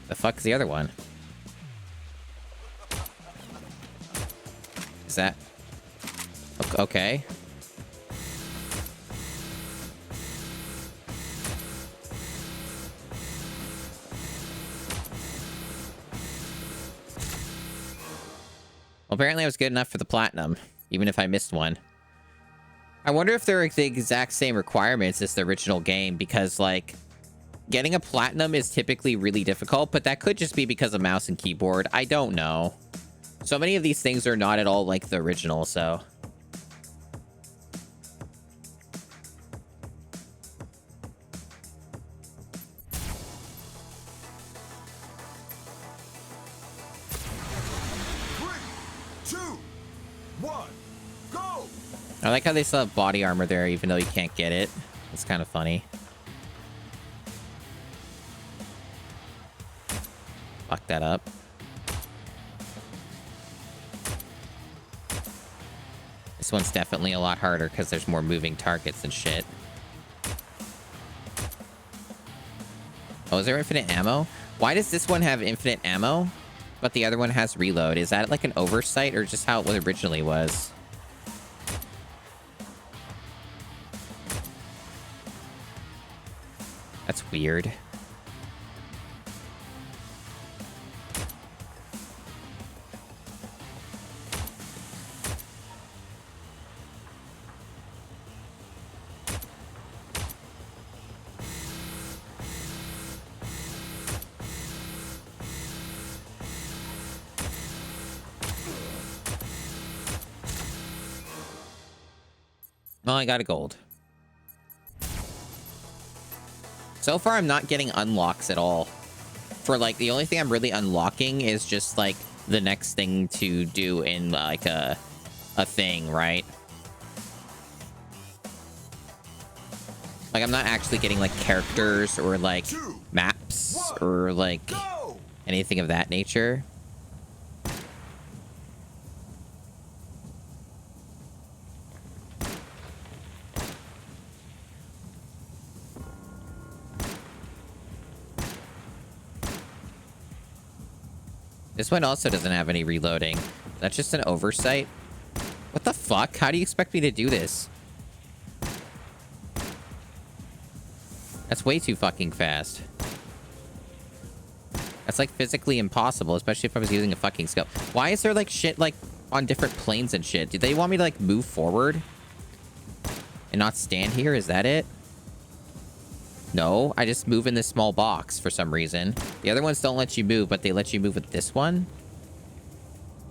The fuck's the other one? Is that... Okay. Well, apparently I was good enough for the platinum, even if I missed one. I wonder if they're the exact same requirements as the original game, because, like, getting a platinum is typically really difficult, but that could just be because of mouse and keyboard. I don't know. So many of these things are not at all like the original, so... I like how they still have body armor there, even though you can't get it. It's kind of funny. Fuck that up. This one's definitely a lot harder because there's more moving targets and shit. Oh, is there infinite ammo? Why does this one have infinite ammo, but the other one has reload? Is that like an oversight or just how it originally was? That's weird. Well, I got a gold. So far, I'm not getting unlocks at all. For, like, the only thing I'm really unlocking is just, like, the next thing to do in, like, a thing, right? Like, I'm not actually getting, like, characters or, like, maps or, like, anything of that nature. This one also doesn't have any reloading. That's just an oversight. What the fuck? How do you expect me to do this? That's way too fucking fast. That's like physically impossible, especially if I was using a fucking scope. Why is there like shit like on different planes and shit? Do they want me to like move forward and not stand here? Is that it? No, I just move in this small box for some reason. The other ones don't let you move, but they let you move with this one.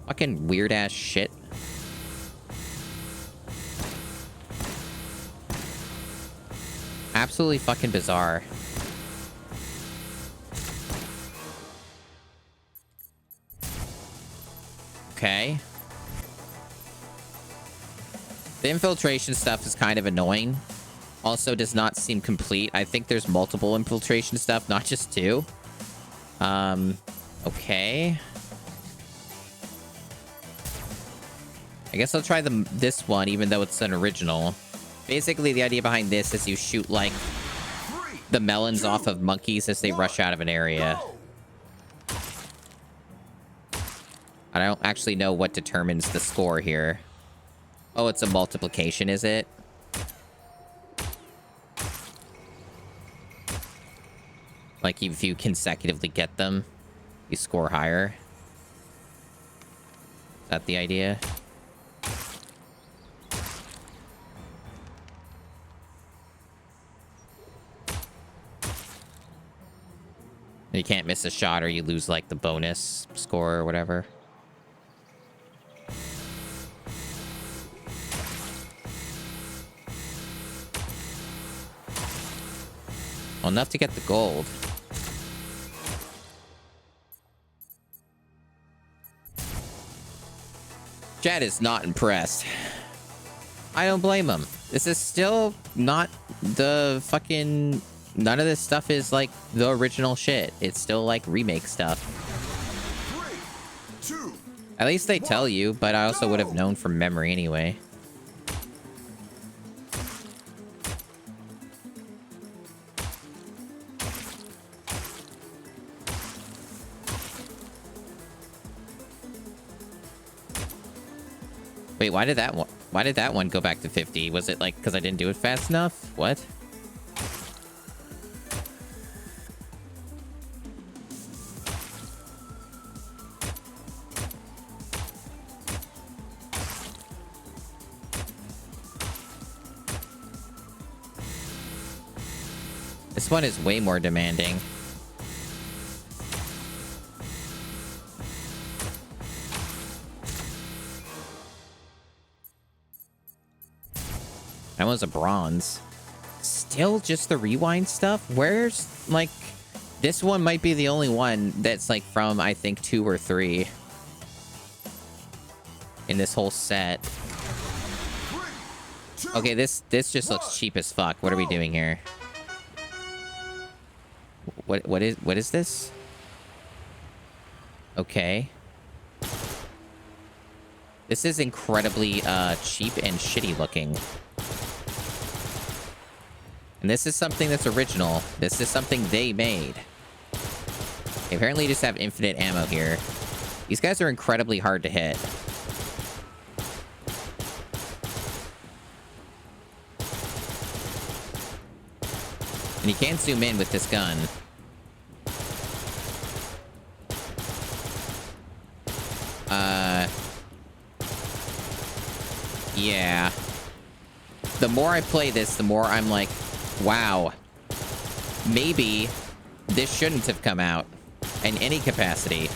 Fucking weird ass shit. Absolutely fucking bizarre. Okay. The infiltration stuff is kind of annoying. Also does not seem complete. I think there's multiple infiltration stuff, not just two. Okay. I guess I'll try this one, even though it's an original. Basically, the idea behind this is you shoot, like, the melons off of monkeys as they rush out of an area. I don't actually know what determines the score here. Oh, it's a multiplication, is it? Like, if you consecutively get them, you score higher. Is that the idea? You can't miss a shot or you lose, like, the bonus score or whatever. Well, enough to get the gold. Chad is not impressed. I don't blame him. This is still not the fucking... None of this stuff is, like, the original shit. It's still, like, remake stuff. 3, 2, At least they tell you, but I also would have known from memory anyway. Wait, why did that one go back to 50? Was it like because I didn't do it fast enough? What? This one is way more demanding. That was a bronze. Still just the rewind stuff? Where's, like... This one might be the only one that's, like, from, I think, 2 or 3. In this whole set. 3, 2, Okay, this just looks cheap as fuck. What are we doing here? What is this? Okay. This is incredibly, cheap and shitty looking. And this is something that's original. This is something they made. They apparently just have infinite ammo here. These guys are incredibly hard to hit. And you can't zoom in with this gun. Yeah. The more I play this, the more I'm like, wow. Maybe this shouldn't have come out in any capacity.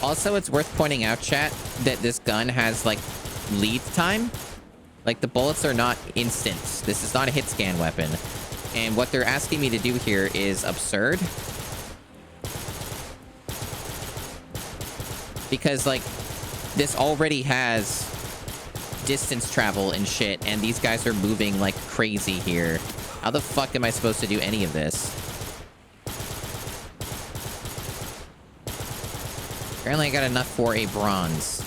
Also, it's worth pointing out, chat, that this gun has, like, lead time. Like, the bullets are not instant. This is not a hit scan weapon. And what they're asking me to do here is absurd. Because, like, this already has distance travel and shit, and these guys are moving like crazy here. How the fuck am I supposed to do any of this? Apparently I got enough for a bronze.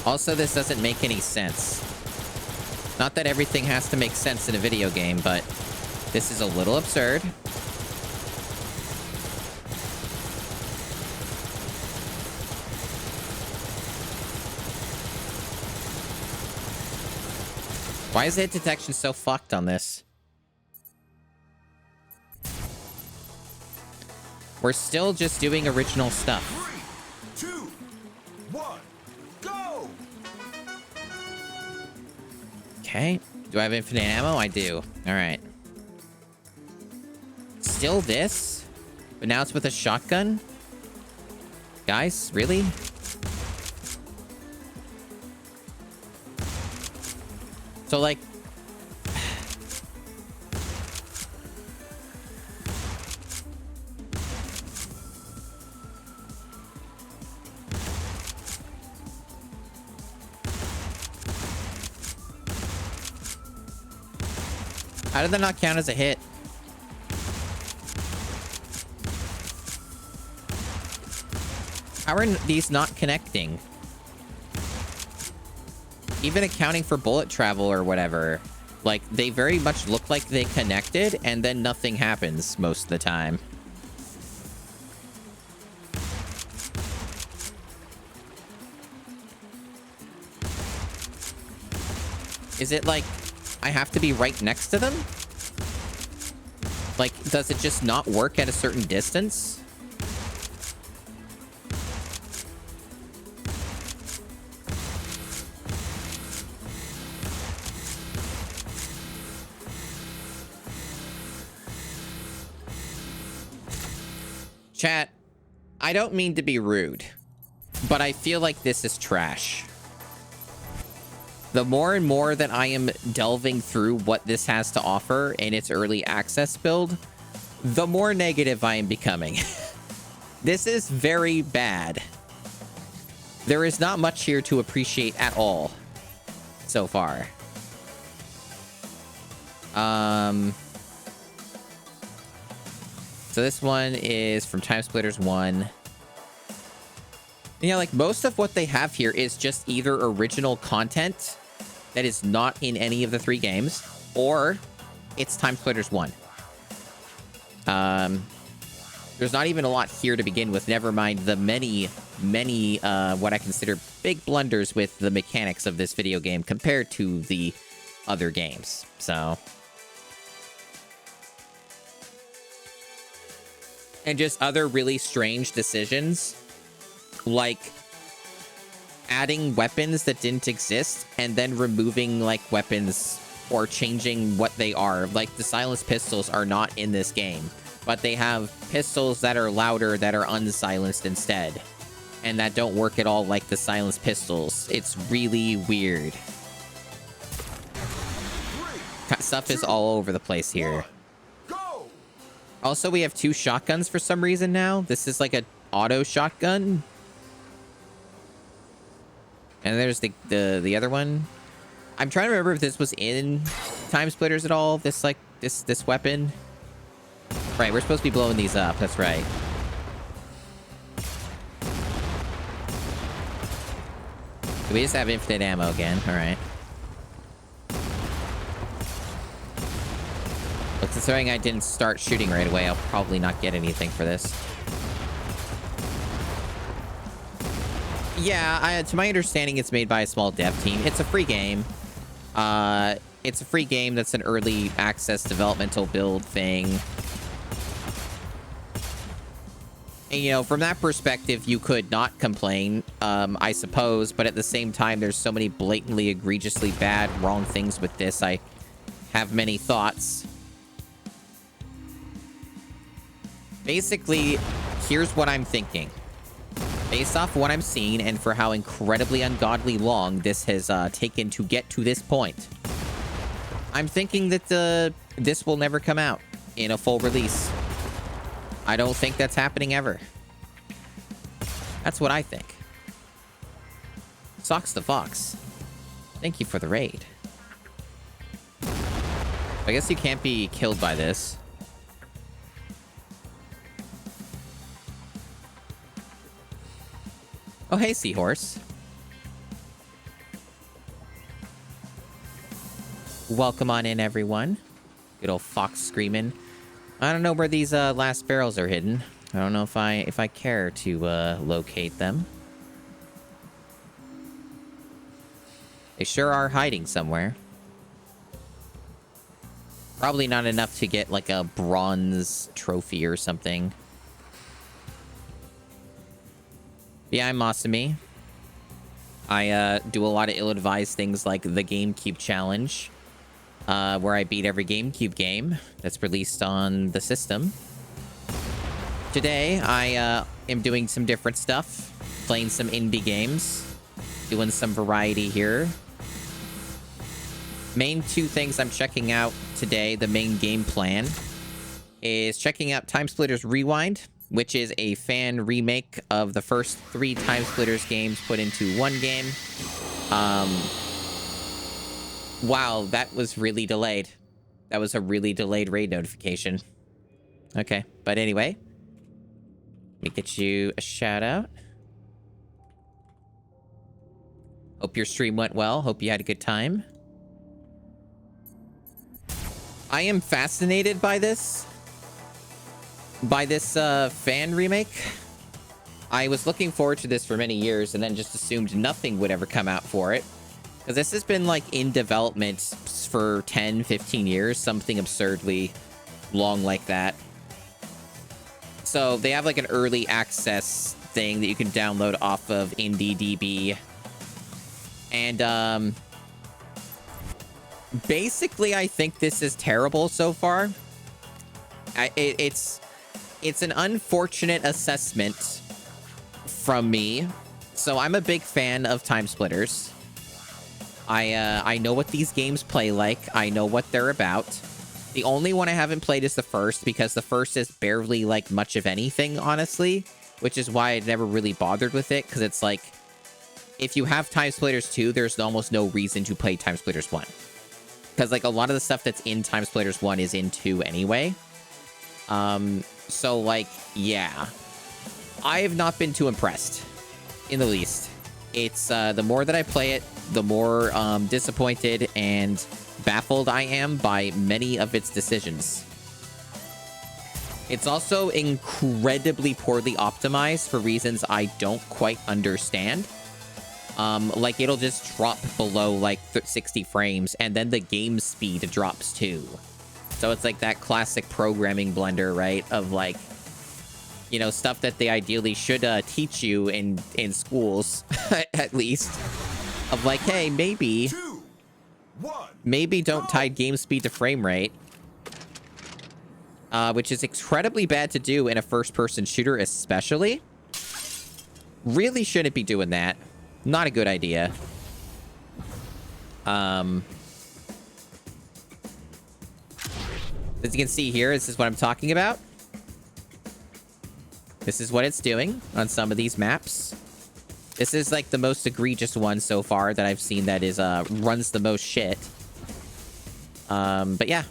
Also, this doesn't make any sense. Not that everything has to make sense in a video game, but this is a little absurd. Why is hit detection so fucked on this? We're still just doing original stuff. 3, 2, 1, go! Okay. Do I have infinite ammo? I do. All right. Still this? But now it's with a shotgun? Guys, really? So, like... How did that not count as a hit? How are these not connecting? Even accounting for bullet travel or whatever, like, they very much look like they connected, and then nothing happens most of the time. Is it like I have to be right next to them? Like, does it just not work at a certain distance? Chat, I don't mean to be rude, but I feel like this is trash. The more and more that I am delving through what this has to offer in its early access build, the more negative I am becoming. This is very bad. There is not much here to appreciate at all so far. So this one is from Timesplitters 1. Yeah, like, most of what they have here is just either original content that is not in any of the 3 games, or it's Timesplitters 1. There's not even a lot here to begin with, never mind the many, what I consider big blunders with the mechanics of this video game compared to the other games, so... And just other really strange decisions, like adding weapons that didn't exist and then removing, like, weapons or changing what they are. Like, the silenced pistols are not in this game, but they have pistols that are louder that are unsilenced instead, and that don't work at all like the silenced pistols. It's really weird. Stuff is all over the place here. Also, we have 2 shotguns for some reason now. This is like a auto shotgun. And there's the other one. I'm trying to remember if this was in Timesplitters at all. This, like, this weapon. Right, we're supposed to be blowing these up. That's right. So we just have infinite ammo again. All right. But considering I didn't start shooting right away, I'll probably not get anything for this. Yeah, to my understanding, it's made by a small dev team. It's a free game. It's a free game that's an early access developmental build thing. And, you know, from that perspective, you could not complain, I suppose. But at the same time, there's so many blatantly, egregiously bad, wrong things with this. I have many thoughts. Basically, here's what I'm thinking. Based off what I'm seeing and for how incredibly ungodly long this has taken to get to this point, I'm thinking that this will never come out in a full release. I don't think that's happening ever. That's what I think. Socks the Fox. Thank you for the raid. I guess you can't be killed by this. Oh, hey, Seahorse. Welcome on in, everyone. Good old Fox screaming. I don't know where these last barrels are hidden. I don't know if I care to locate them. They sure are hiding somewhere. Probably not enough to get like a bronze trophy or something. Yeah, I'm Masumi. I do a lot of ill-advised things like the GameCube challenge, where I beat every GameCube game that's released on the system. Today, I am doing some different stuff, playing some indie games, doing some variety here. Main two things I'm checking out today, the main game plan, is checking out Timesplitters Rewind, which is a fan remake of the first 3 Timesplitters games put into one game. Wow, that was really delayed. That was a really delayed raid notification. Okay, but anyway, let me get you a shout out. Hope your stream went well. Hope you had a good time. I am fascinated by this. By this fan remake. I was looking forward to this for many years and then just assumed nothing would ever come out for it. Because this has been like in development for 10, 15 years. Something absurdly long like that. So they have like an early access thing that you can download off of IndieDB. And basically I think this is terrible so far. It's an unfortunate assessment from me. So I'm a big fan of Timesplitters. I know what these games play like. I know what they're about. The only one I haven't played is the first, because the first is barely like much of anything, honestly, which is why I never really bothered with it, because it's like, if you have Timesplitters 2, there's almost no reason to play Timesplitters 1. Because like a lot of the stuff that's in Timesplitters 1 is in 2 anyway. So, like, yeah. I have not been too impressed. In the least. It's, the more that I play it, the more, disappointed and baffled I am by many of its decisions. It's also incredibly poorly optimized for reasons I don't quite understand. Like, it'll just drop below, like, 60 frames, and then the game speed drops, too. So it's like that classic programming blunder, right? Of like, you know, stuff that they ideally should teach you in schools, at least. Of like, hey, maybe don't tie game speed to frame rate. Which is incredibly bad to do in a first-person shooter, especially. Really shouldn't be doing that. Not a good idea. As you can see here, this is what I'm talking about. This is what it's doing on some of these maps. This is like the most egregious one so far that I've seen that is runs the most shit. But yeah.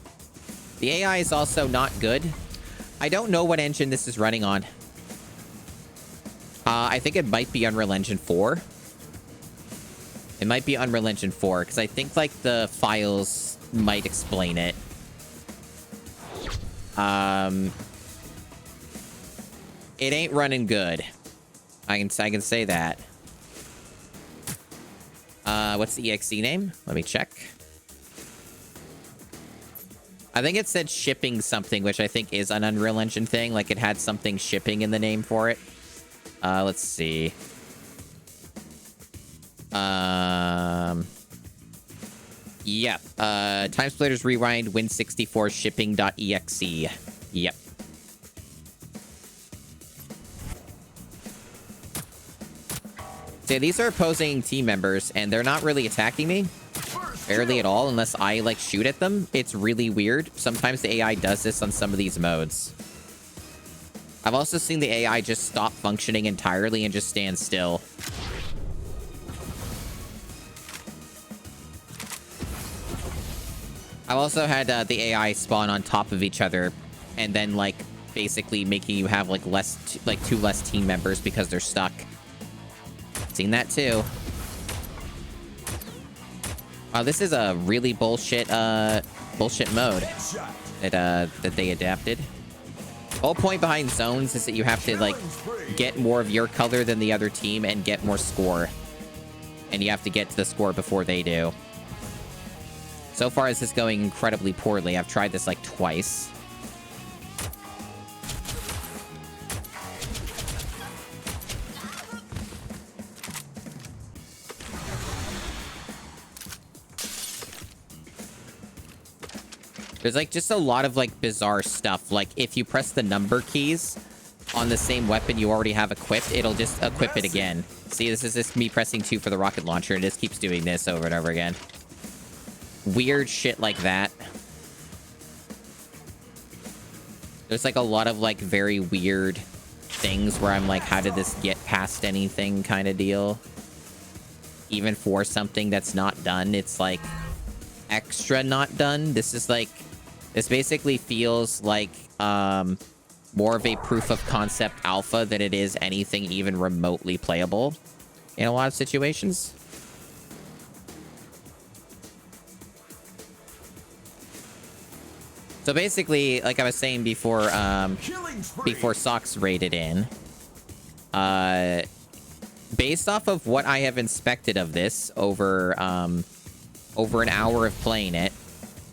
The AI is also not good. I don't know what engine this is running on. I think it might be Unreal Engine 4. It might be Unreal Engine 4, because I think like the files might explain it. It ain't running good. I can say that. What's the EXE name? Let me check. I think it said shipping something, which I think is an Unreal Engine thing. Like, it had something shipping in the name for it. Let's see. Yep. Timesplitters Rewind Win64 shipping.exe. Yep. So these are opposing team members, and they're not really attacking me. Barely at all, unless I, like, shoot at them. It's really weird. Sometimes the AI does this on some of these modes. I've also seen the AI just stop functioning entirely and just stand still. I've also had the AI spawn on top of each other, and then, like, basically making you have, like, two less team members because they're stuck. Seen that too. Oh, this is a really bullshit mode that they adapted. The whole point behind zones is that you have to, like, get more of your color than the other team and get more score. And you have to get to the score before they do. So far, this is going incredibly poorly. I've tried this, like, twice. There's, like, just a lot of, like, bizarre stuff. Like, if you press the number keys on the same weapon you already have equipped, it'll just equip it again. See, this is just me pressing 2 for the rocket launcher, and it just keeps doing this over and over again. Weird shit like that. There's, like, a lot of, like, very weird things where I'm like, how did this get past anything kind of deal? Even for something that's not done, it's, like, extra not done. This is, like... This basically feels like, more of a proof of concept alpha than it is anything even remotely playable in a lot of situations. So basically, like I was saying before, before Socks raided in, based off of what I have inspected of this over an hour of playing it,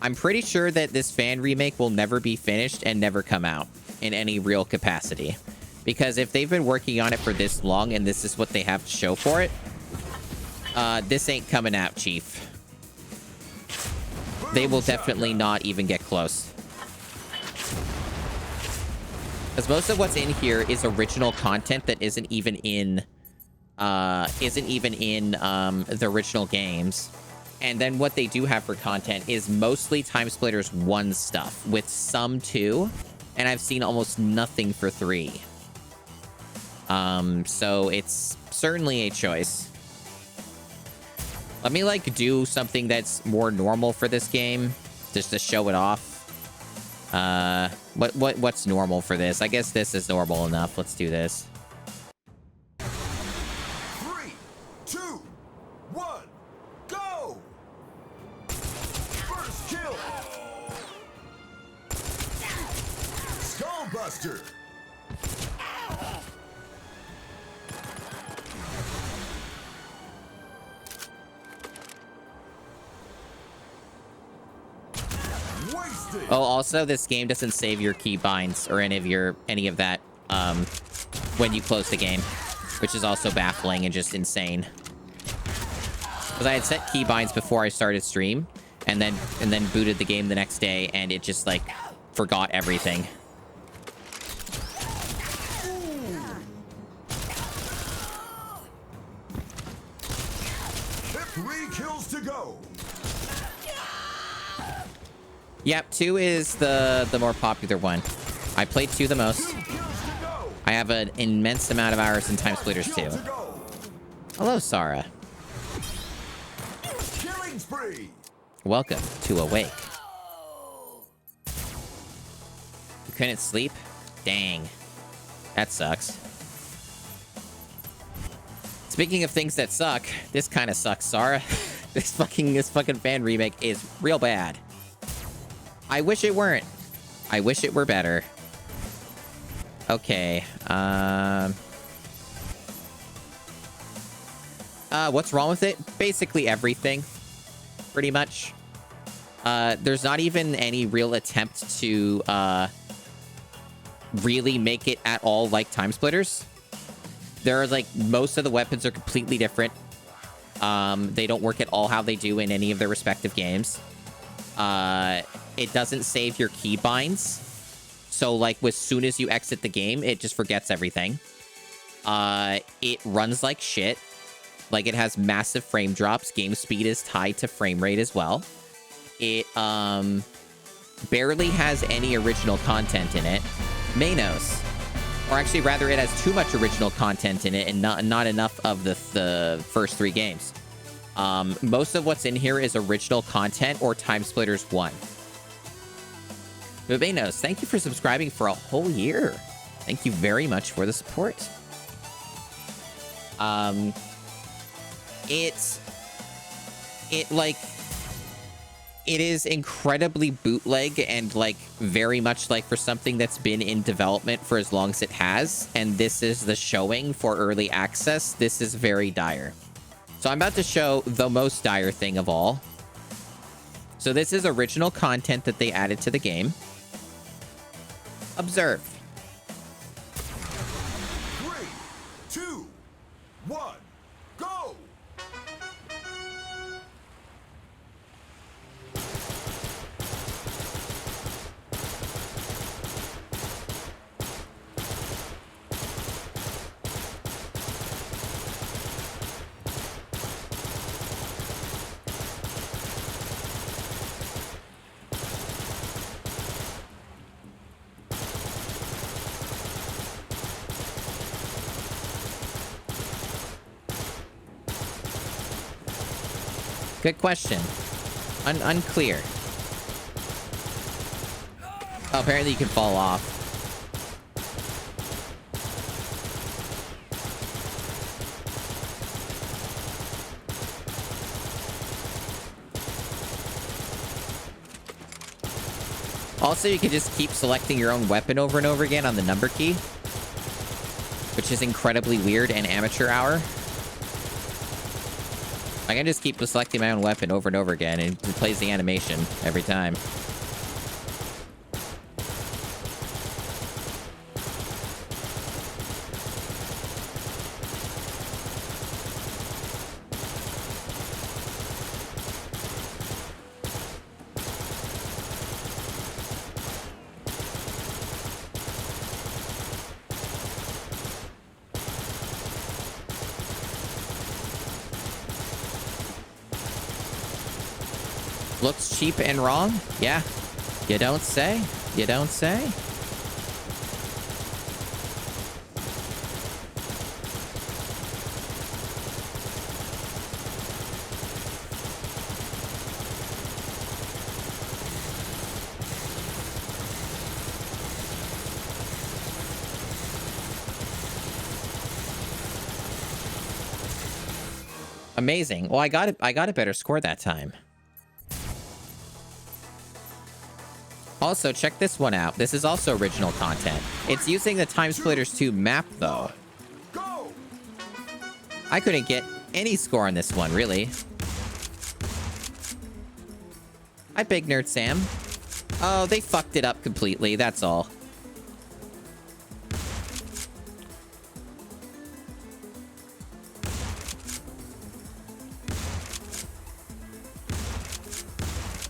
I'm pretty sure that this fan remake will never be finished and never come out in any real capacity. Because if they've been working on it for this long and this is what they have to show for it, this ain't coming out, Chief. They will definitely not even get close. Because most of what's in here is original content that isn't even in the original games. And then what they do have for content is mostly Timesplitters 1 stuff, with some 2, and I've seen almost nothing for 3. So it's certainly a choice. Let me, like, do something that's more normal for this game, just to show it off. What's normal for this? I guess this is normal enough. Let's do this. 3, 2, 1, go! First kill! Skullbuster! Wasted! Oh, also, this game doesn't save your keybinds or any of that when you close the game, which is also baffling and just insane. Because I had set keybinds before I started stream, and then booted the game the next day, and it just, like, forgot everything. 3 kills to go. Yep, 2 is the more popular one. I played 2 the most. 2 kills to go. I have an immense amount of hours in Timesplitters 2. Hello, Sarah. Killing spree. Welcome to Awake. You couldn't sleep? Dang. That sucks. Speaking of things that suck, this kind of sucks, Sarah. This fucking fan remake is real bad. I wish it weren't. I wish it were better. Okay. What's wrong with it? Basically everything. Pretty much. There's not even any real attempt to really make it at all like Timesplitters. There are like most of the weapons are completely different. They don't work at all how they do in any of their respective games. It doesn't save your keybinds. So like as soon as you exit the game, it just forgets everything. It runs like shit. Like it has massive frame drops. Game speed is tied to frame rate as well. It barely has any original content in it. Manos. Or actually, rather, it has too much original content in it and not enough of the first 3 games. Most of what's in here is original content or Timesplitters 1. But Manos, thank you for subscribing for a whole year. Thank you very much for the support. It is incredibly bootleg and, like, very much, like, for something that's been in development for as long as it has, and this is the showing for early access, this is very dire. So I'm about to show the most dire thing of all. So this is original content that they added to the game. Observe. 3, 2, 1, go! Good question. Unclear. Oh, apparently you can fall off. Also, you can just keep selecting your own weapon over and over again on the number key, which is incredibly weird and amateur hour. I can just keep selecting my own weapon over and over again, and it plays the animation every time. Looks cheap and wrong? Yeah. You don't say. You don't say. Amazing. Well, I got a better score that time. Also, check this one out. This is also original content. It's using the Timesplitters 2 map, though. Go! I couldn't get any score on this one, really. Hi, Big Nerd Sam. Oh, they fucked it up completely, that's all.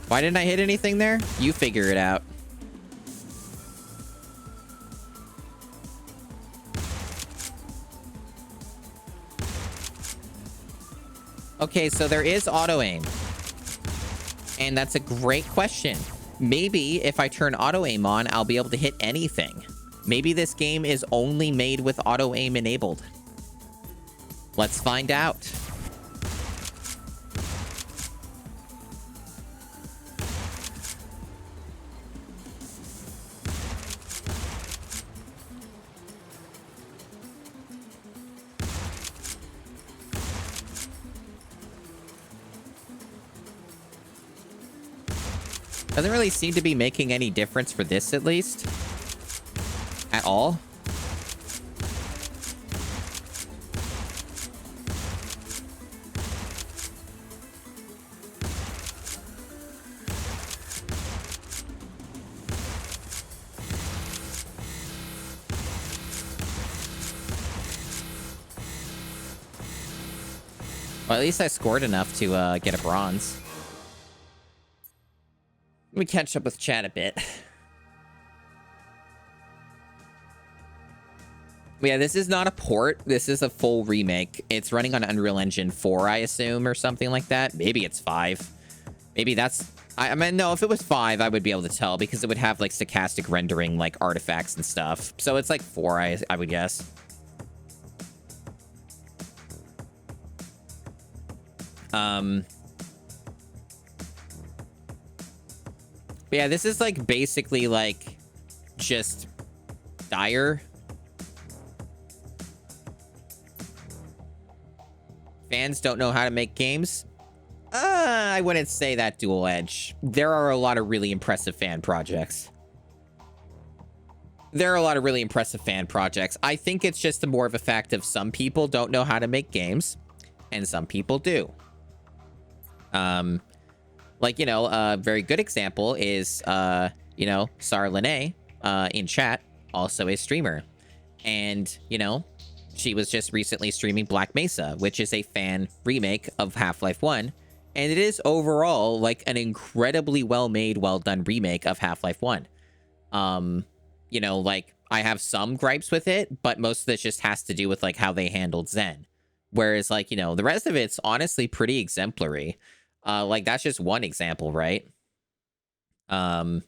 Why didn't I hit anything there? You figure it out. Okay, so there is auto-aim. And that's a great question. Maybe if I turn auto-aim on, I'll be able to hit anything. Maybe this game is only made with auto-aim enabled. Let's find out. Doesn't really seem to be making any difference for this, at least. At all. Well, at least I scored enough to get a bronze. Let me catch up with chat a bit. Yeah, this is not a port. This is a full remake. It's running on Unreal Engine 4, I assume, or something like that. Maybe it's 5. Maybe that's... I mean, no, if it was 5, I would be able to tell, because it would have, like, stochastic rendering, like, artifacts and stuff. So it's, like, 4, I would guess. But yeah, this is, like, basically, like, just dire. Fans don't know how to make games. I wouldn't say that, Dual Edge. There are a lot of really impressive fan projects. I think it's just more of a fact of some people don't know how to make games, and some people do. Like, you know, a very good example is, you know, Sarah Lene, in chat, also a streamer. And, you know, she was just recently streaming Black Mesa, which is a fan remake of Half-Life 1. And it is overall, like, an incredibly well-made, well-done remake of Half-Life 1. You know, like, I have some gripes with it, but most of this just has to do with, like, how they handled Zen. Whereas, like, you know, the rest of it's honestly pretty exemplary. Like, that's just one example, right? So,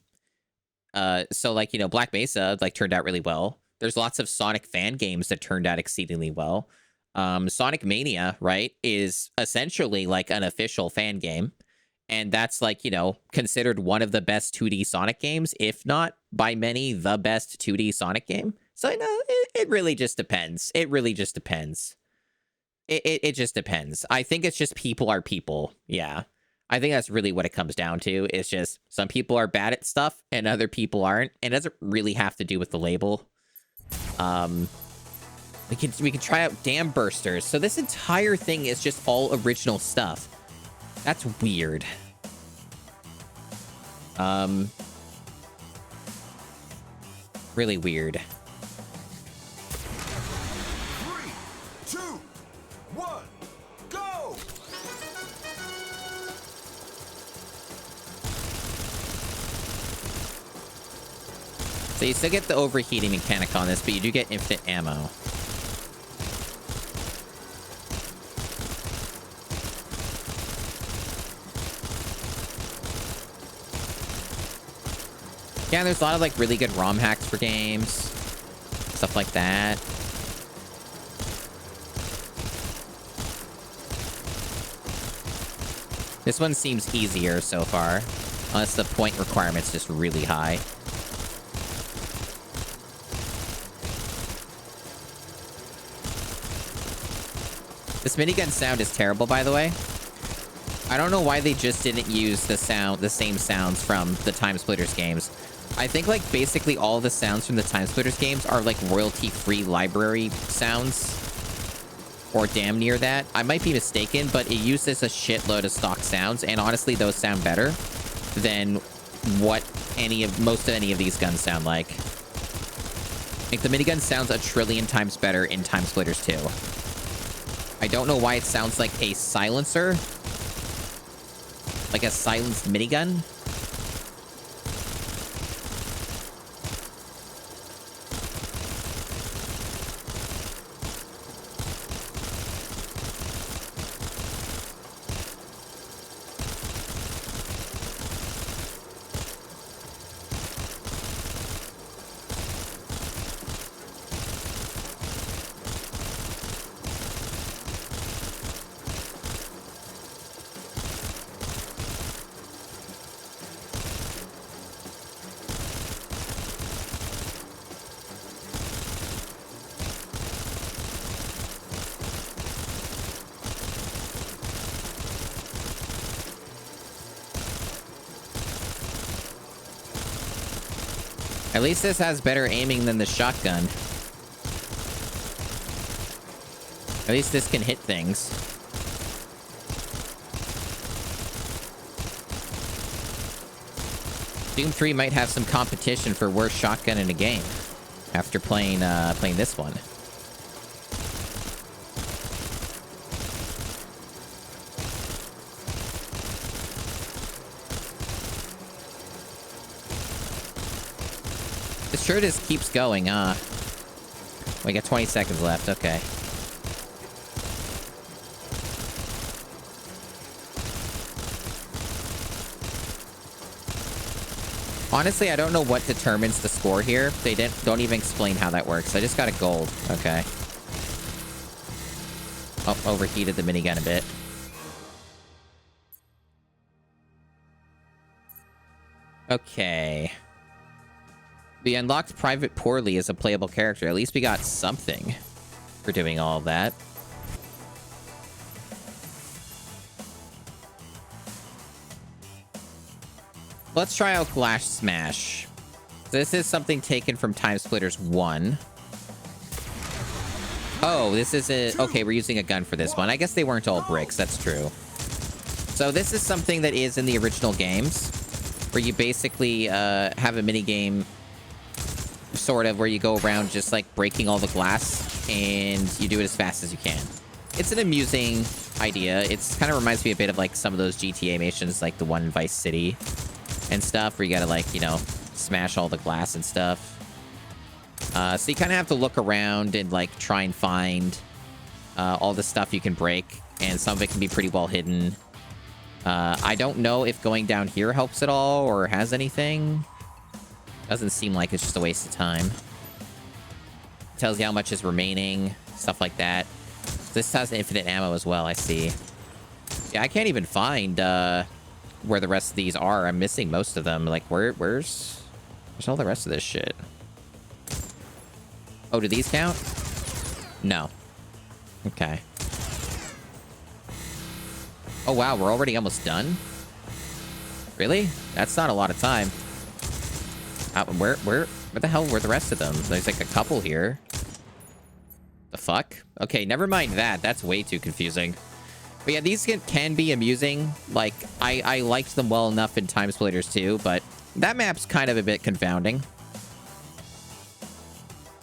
like, you know, Black Mesa, like, turned out really well. There's lots of Sonic fan games that turned out exceedingly well. Sonic Mania, right, is essentially like an official fan game. And that's, like, you know, considered one of the best 2D Sonic games, if not by many the best 2D Sonic game. So, you know, it really just depends. It really just depends. It just depends. I think it's just people are people. Yeah. I think that's really what it comes down to. It's just some people are bad at stuff and other people aren't. And it doesn't really have to do with the label. We can try out Dam Bursters. So this entire thing is just all original stuff. That's weird. Really weird. 3, 2, 1, go! So you still get the overheating mechanic on this, but you do get infinite ammo. Yeah, there's a lot of, like, really good ROM hacks for games. Stuff like that. This one seems easier so far. Unless the point requirement's just really high. This minigun sound is terrible, by the way. I don't know why they just didn't use the same sounds from the Timesplitters games. I think, like, basically all the sounds from the Timesplitters games are, like, royalty-free library sounds. Or damn near that. I might be mistaken, but it uses a shitload of stock sounds, and honestly, those sound better than what most of any of these guns sound like. Like, the minigun sounds a trillion times better in Timesplitters 2. I don't know why it sounds like a silencer. Like a silenced minigun. At least this has better aiming than the shotgun. At least this can hit things. Doom 3 might have some competition for worst shotgun in a game after playing this one. It sure just keeps going, We got 20 seconds left. Okay. Honestly, I don't know what determines the score here. They don't even explain how that works. I just got a gold. Okay. Oh, overheated the minigun a bit. Okay. We unlocked Private Poorly as a playable character. At least we got something for doing all of that. Let's try out Glash Smash. This is something taken from Timesplitters 1. Oh, this is a... Okay, we're using a gun for this one. I guess they weren't all bricks. That's true. So this is something that is in the original games, where you basically have a mini game, sort of, where you go around just like breaking all the glass, and you do it as fast as you can. It's an amusing idea. It's kind of reminds me a bit of like some of those GTA missions, like the one in Vice City and stuff, where you gotta, like, you know, smash all the glass and stuff. So you kind of have to look around and, like, try and find all the stuff you can break, and some of it can be pretty well hidden. I don't know if going down here helps at all or has anything. Doesn't seem like it's just a waste of time. Tells you how much is remaining, stuff like that. This has infinite ammo as well, I see. Yeah, I can't even find where the rest of these are. I'm missing most of them. Like, where's all the rest of this shit? Oh, do these count? No. Okay. Oh, wow, we're already almost done? Really? That's not a lot of time. Where the hell were the rest of them? There's like a couple here. The fuck? Okay, never mind that. That's way too confusing. But yeah, these can be amusing. Like, I liked them well enough in Timesplitters 2, but that map's kind of a bit confounding.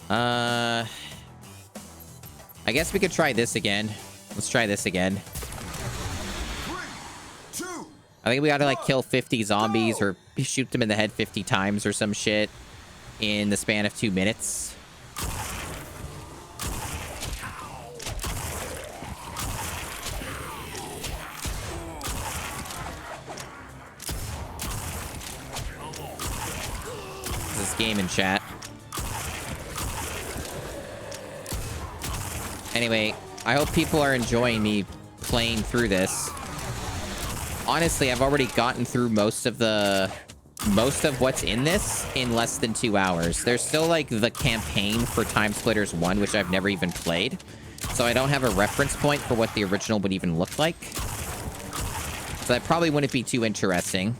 I guess we could try this again. Let's try this again. 3, 2, I think we gotta, like, kill 50 zombies or shoot them in the head 50 times or some shit in the span of 2 minutes. This game in chat. Anyway, I hope people are enjoying me playing through this. Honestly, I've already gotten through most of what's in this in less than 2 hours. There's still, like, the campaign for Timesplitters 1, which I've never even played. So I don't have a reference point for what the original would even look like. So that probably wouldn't be too interesting.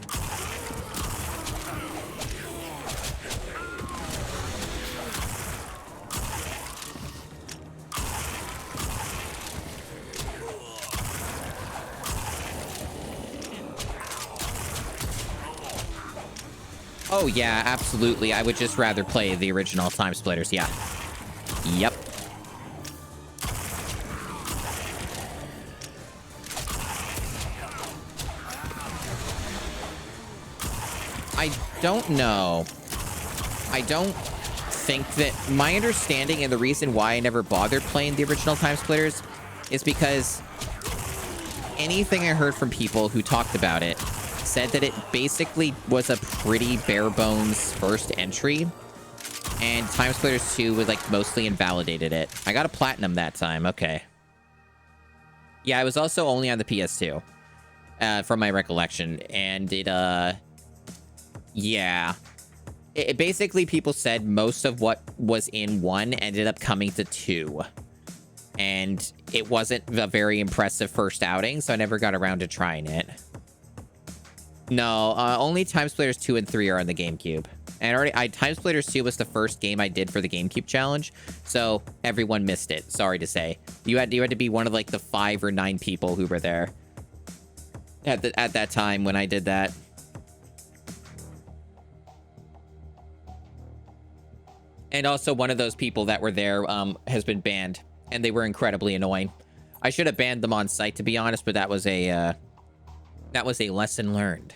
Oh, yeah, absolutely. I would just rather play the original Timesplitters, yeah. Yep. I don't know. I don't think that... My understanding and the reason why I never bothered playing the original Timesplitters is because anything I heard from people who talked about it said that it basically was a pretty bare bones first entry, and Timesplitters 2 was, like, mostly invalidated it. I got a platinum that time. Okay. Yeah, I was also only on the PS2, from my recollection, and it, yeah. It basically, people said most of what was in 1 ended up coming to 2, and it wasn't a very impressive first outing, so I never got around to trying it. No, only Timesplitters 2 and 3 are on the GameCube. And Timesplitters 2 was the first game I did for the GameCube challenge, so everyone missed it. Sorry to say. You had to be one of, like, the 5 or 9 people who were there at that time when I did that. And also, one of those people that were there has been banned, and they were incredibly annoying. I should have banned them on site, to be honest, but that was a lesson learned.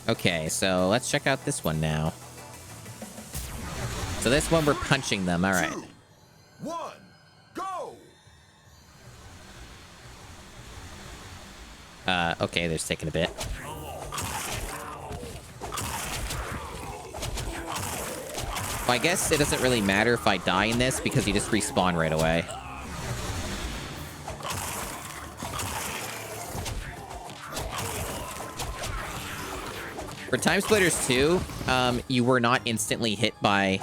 Okay, so let's check out this one now. So this one, we're punching them. All right. 2, 1, go! Okay, they're taking a bit. Well, I guess it doesn't really matter if I die in this because you just respawn right away. For Timesplitters 2, you were not instantly hit by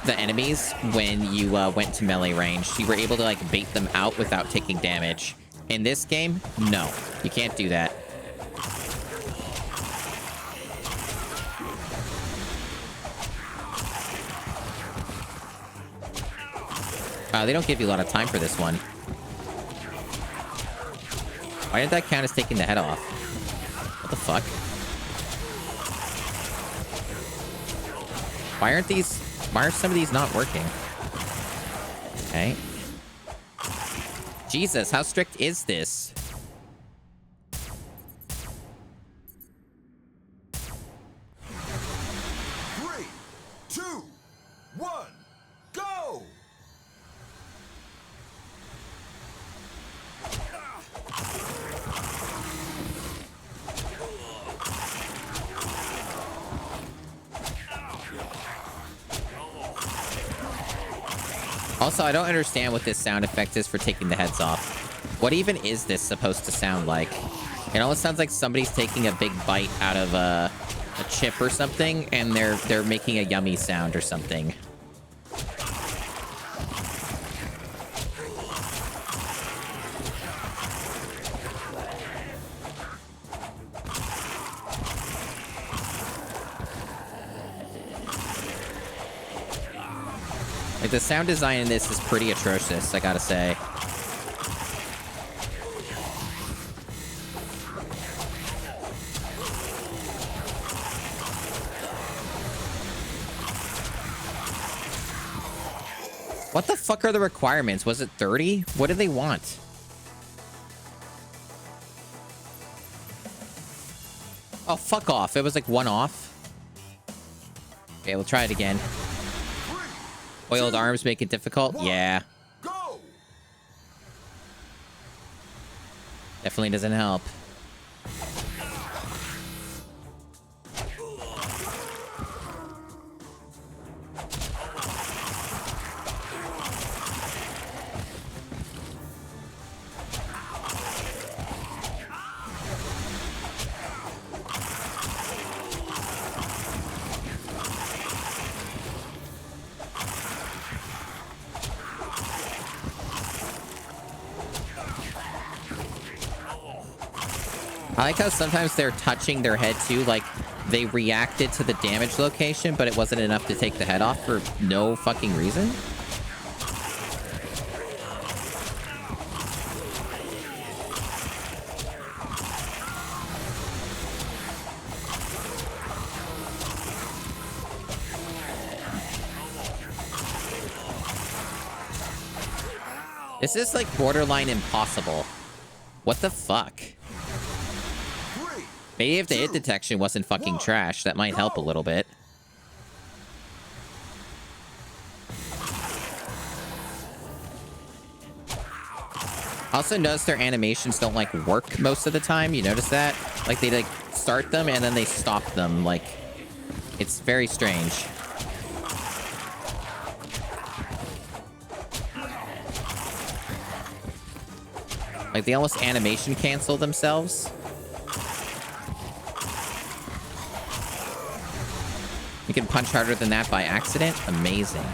the enemies when you went to melee range. You were able to like bait them out without taking damage. In this game, no, you can't do that. They don't give you a lot of time for this one. Why did that count as taking the head off? What the fuck? Why are some of these not working? Okay. Jesus, how strict is this? Three, two, one, go! Also, I don't understand what this sound effect is for taking the heads off. What even is this supposed to sound like? It almost sounds like somebody's taking a big bite out of a chip or something, and they're making a yummy sound or something. Like, the sound design in this is pretty atrocious, I gotta say. What the fuck are the requirements? Was it 30? What do they want? Oh, fuck off. It was like one off. Okay, we'll try it again. Oiled arms make it difficult? Yeah. Go! Definitely doesn't help. I like how sometimes they're touching their head too, like they reacted to the damage location, but it wasn't enough to take the head off for no fucking reason. This is like borderline impossible. What the fuck? Maybe if the hit detection wasn't fucking trash, that might help a little bit. Also notice their animations don't like work most of the time. You notice that? Like they like start them and then they stop them. Like it's very strange. Like they almost animation cancel themselves. You can punch harder than that by accident? Amazing.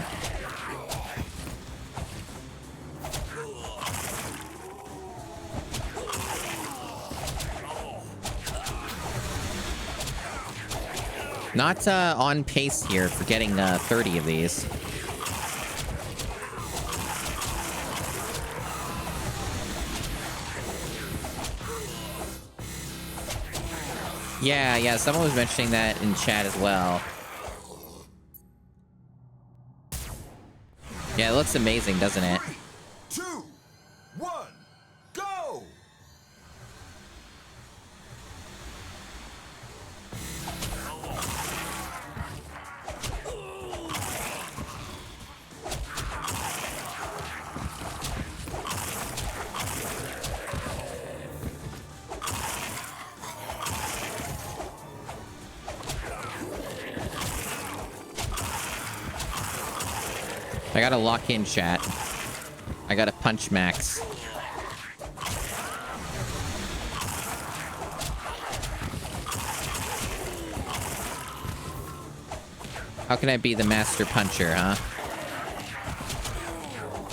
Not on pace here for getting 30 of these. Yeah, someone was mentioning that in chat as well. Yeah, it looks amazing, doesn't it? 2, 1, go! I gotta lock in, chat. I gotta punch max. How can I be the master puncher, huh?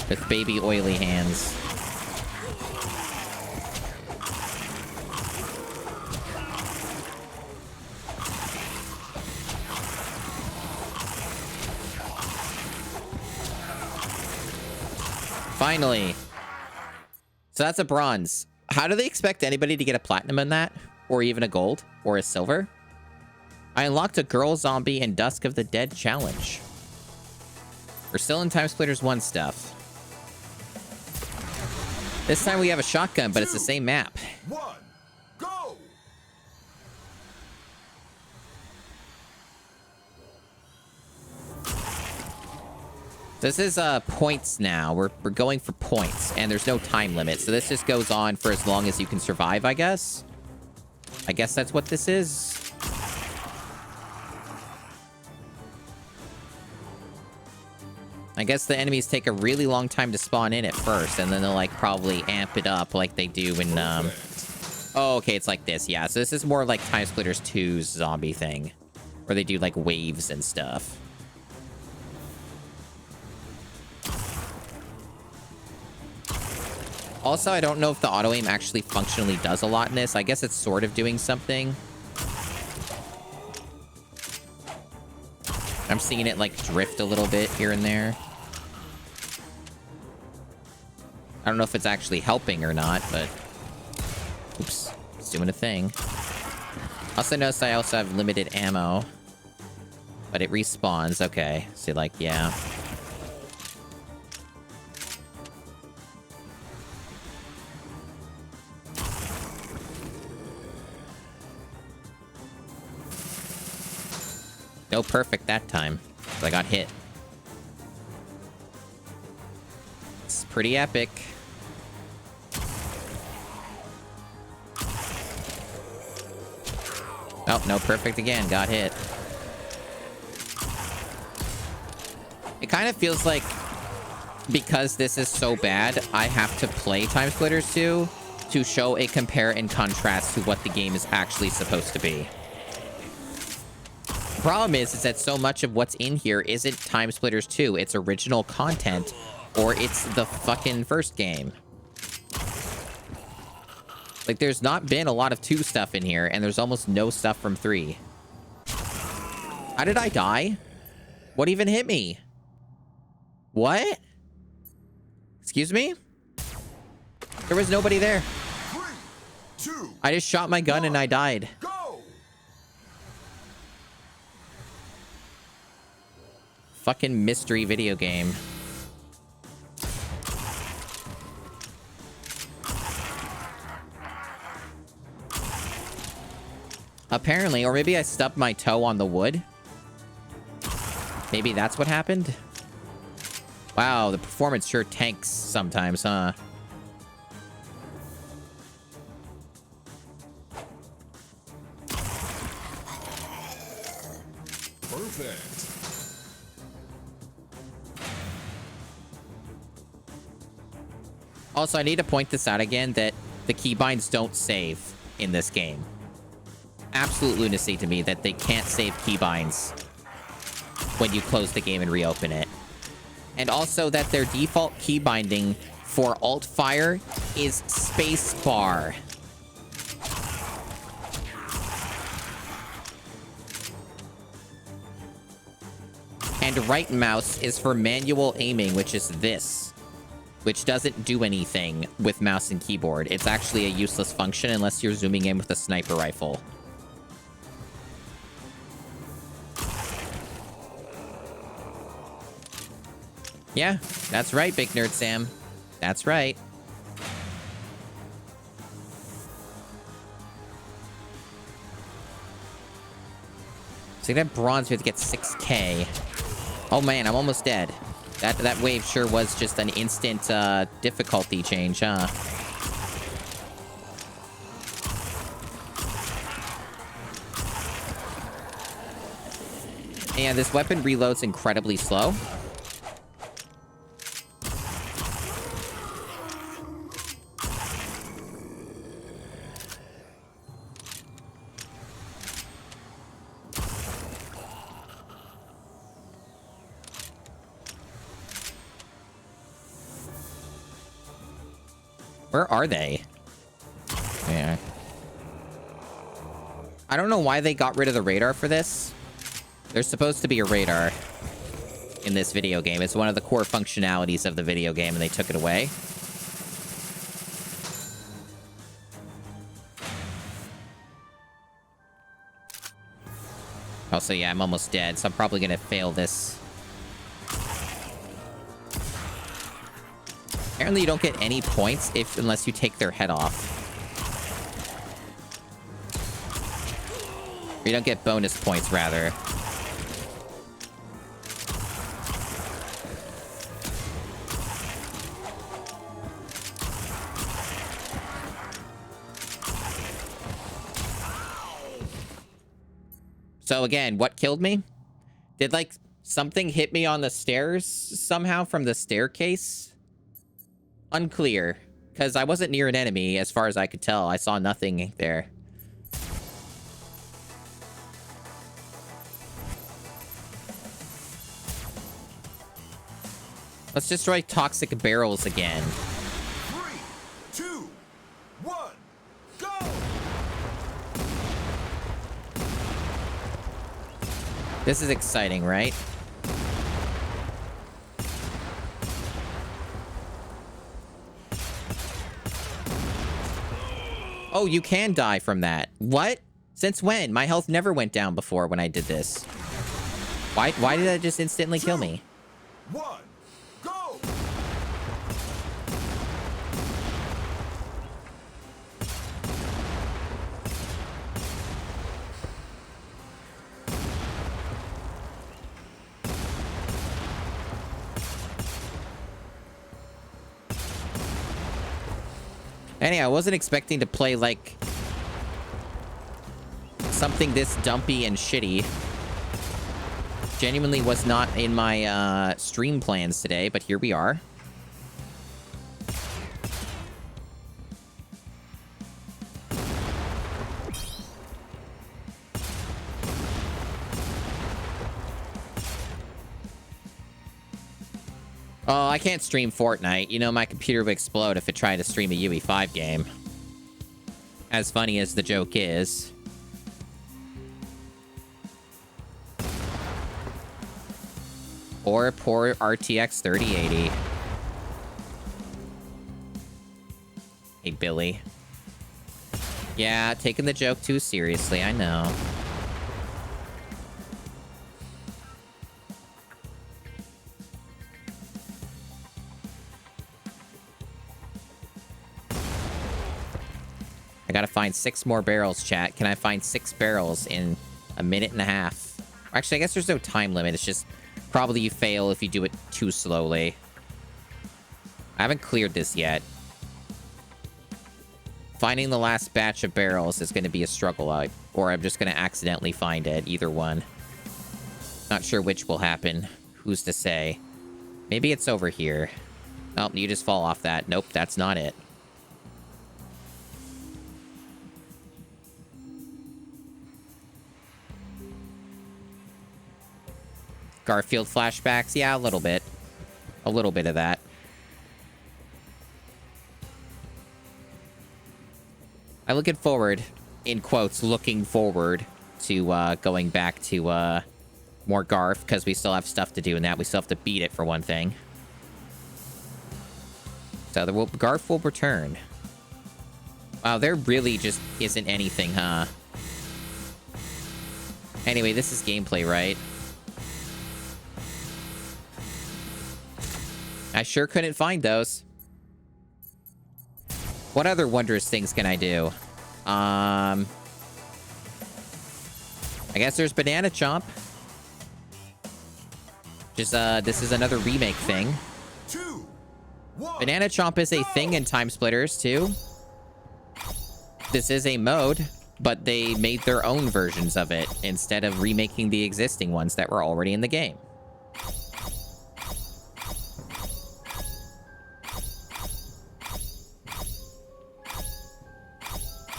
With baby oily hands. Finally. So that's a bronze. How do they expect anybody to get a platinum in that? Or even a gold? Or a silver? I unlocked a girl zombie in Dusk of the Dead challenge. We're still in Timesplitters 1 stuff. This time we have a shotgun, but it's the same map. 1, go! This is points now. We're going for points, and there's no time limit. So this just goes on for as long as you can survive, I guess. I guess that's what this is. I guess the enemies take a really long time to spawn in at first, and then they'll, like, probably amp it up like they do in, Oh, okay, it's like this, yeah. So this is more like Timesplitters 2's zombie thing, where they do, like, waves and stuff. Also, I don't know if the auto-aim actually functionally does a lot in this. I guess it's sort of doing something. I'm seeing it, like, drift a little bit here and there. I don't know if it's actually helping or not, but... Oops. It's doing a thing. Also notice I also have limited ammo. But it respawns. Okay. So, like, yeah. No perfect that time. I got hit. It's pretty epic. Oh, no perfect again. Got hit. It kind of feels like because this is so bad, I have to play Timesplitters 2 to show a compare and contrast to what the game is actually supposed to be. The problem is that so much of what's in here isn't Timesplitters 2. It's original content, or it's the fucking first game. Like, there's not been a lot of 2 stuff in here, and there's almost no stuff from 3. How did I die? What even hit me? What? Excuse me? There was nobody there. 3, 2, I just shot my gun and I died. go! Fucking mystery video game. Apparently, or maybe I stubbed my toe on the wood. Maybe that's what happened. Wow, the performance sure tanks sometimes, huh? Perfect. Also, I need to point this out again, that the keybinds don't save in this game. Absolute lunacy to me that they can't save keybinds when you close the game and reopen it. And also that their default keybinding for alt-fire is spacebar. And right mouse is for manual aiming, which is this. Which doesn't do anything with mouse and keyboard. It's actually a useless function unless you're zooming in with a sniper rifle. Yeah, that's right, Big Nerd Sam. That's right. So that bronze, we have to get 6K. Oh man, I'm almost dead. That wave sure was just an instant difficulty change, huh? And this weapon reloads incredibly slow. Where are they? Yeah. I don't know why they got rid of the radar for this. There's supposed to be a radar in this video game. It's one of the core functionalities of the video game, and they took it away. Also, yeah, I'm almost dead, so I'm probably gonna fail this. Apparently, you don't get any points unless you take their head off. You don't get bonus points, rather. So again, what killed me? Did, like, something hit me on the stairs somehow from the staircase? Unclear. Because I wasn't near an enemy, as far as I could tell. I saw nothing there. Let's destroy toxic barrels again. 3, 2, 1, go! This is exciting, right? Oh, you can die from that. What? Since when? My health never went down before when I did this. Why did that just instantly kill me? 1, go! Anyway, I wasn't expecting to play, like, something this dumpy and shitty. Genuinely was not in my stream plans today, but here we are. Oh, I can't stream Fortnite. You know, my computer would explode if it tried to stream a UE5 game. As funny as the joke is. Or poor RTX 3080. Hey, Billy. Yeah, taking the joke too seriously, I know. I gotta find 6 more barrels, chat. Can I find 6 barrels in a minute and a half? Actually, I guess there's no time limit. It's just probably you fail if you do it too slowly. I haven't cleared this yet. Finding the last batch of barrels is going to be a struggle, or I'm just going to accidentally find it. Either one. Not sure which will happen. Who's to say? Maybe it's over here. Oh, you just fall off that. Nope, that's not it. Garfield flashbacks? Yeah, a little bit. A little bit of that. I'm looking forward, in quotes, looking forward to going back to more Garf, because we still have stuff to do in that. We still have to beat it, for one thing. So Garf will return. Wow, there really just isn't anything, huh? Anyway, this is gameplay, right? I sure couldn't find those. What other wondrous things can I do? I guess there's Banana Chomp. Just, this is another remake thing. 2, 1, Banana Chomp is a thing in Timesplitters, too. This is a mode, but they made their own versions of it instead of remaking the existing ones that were already in the game.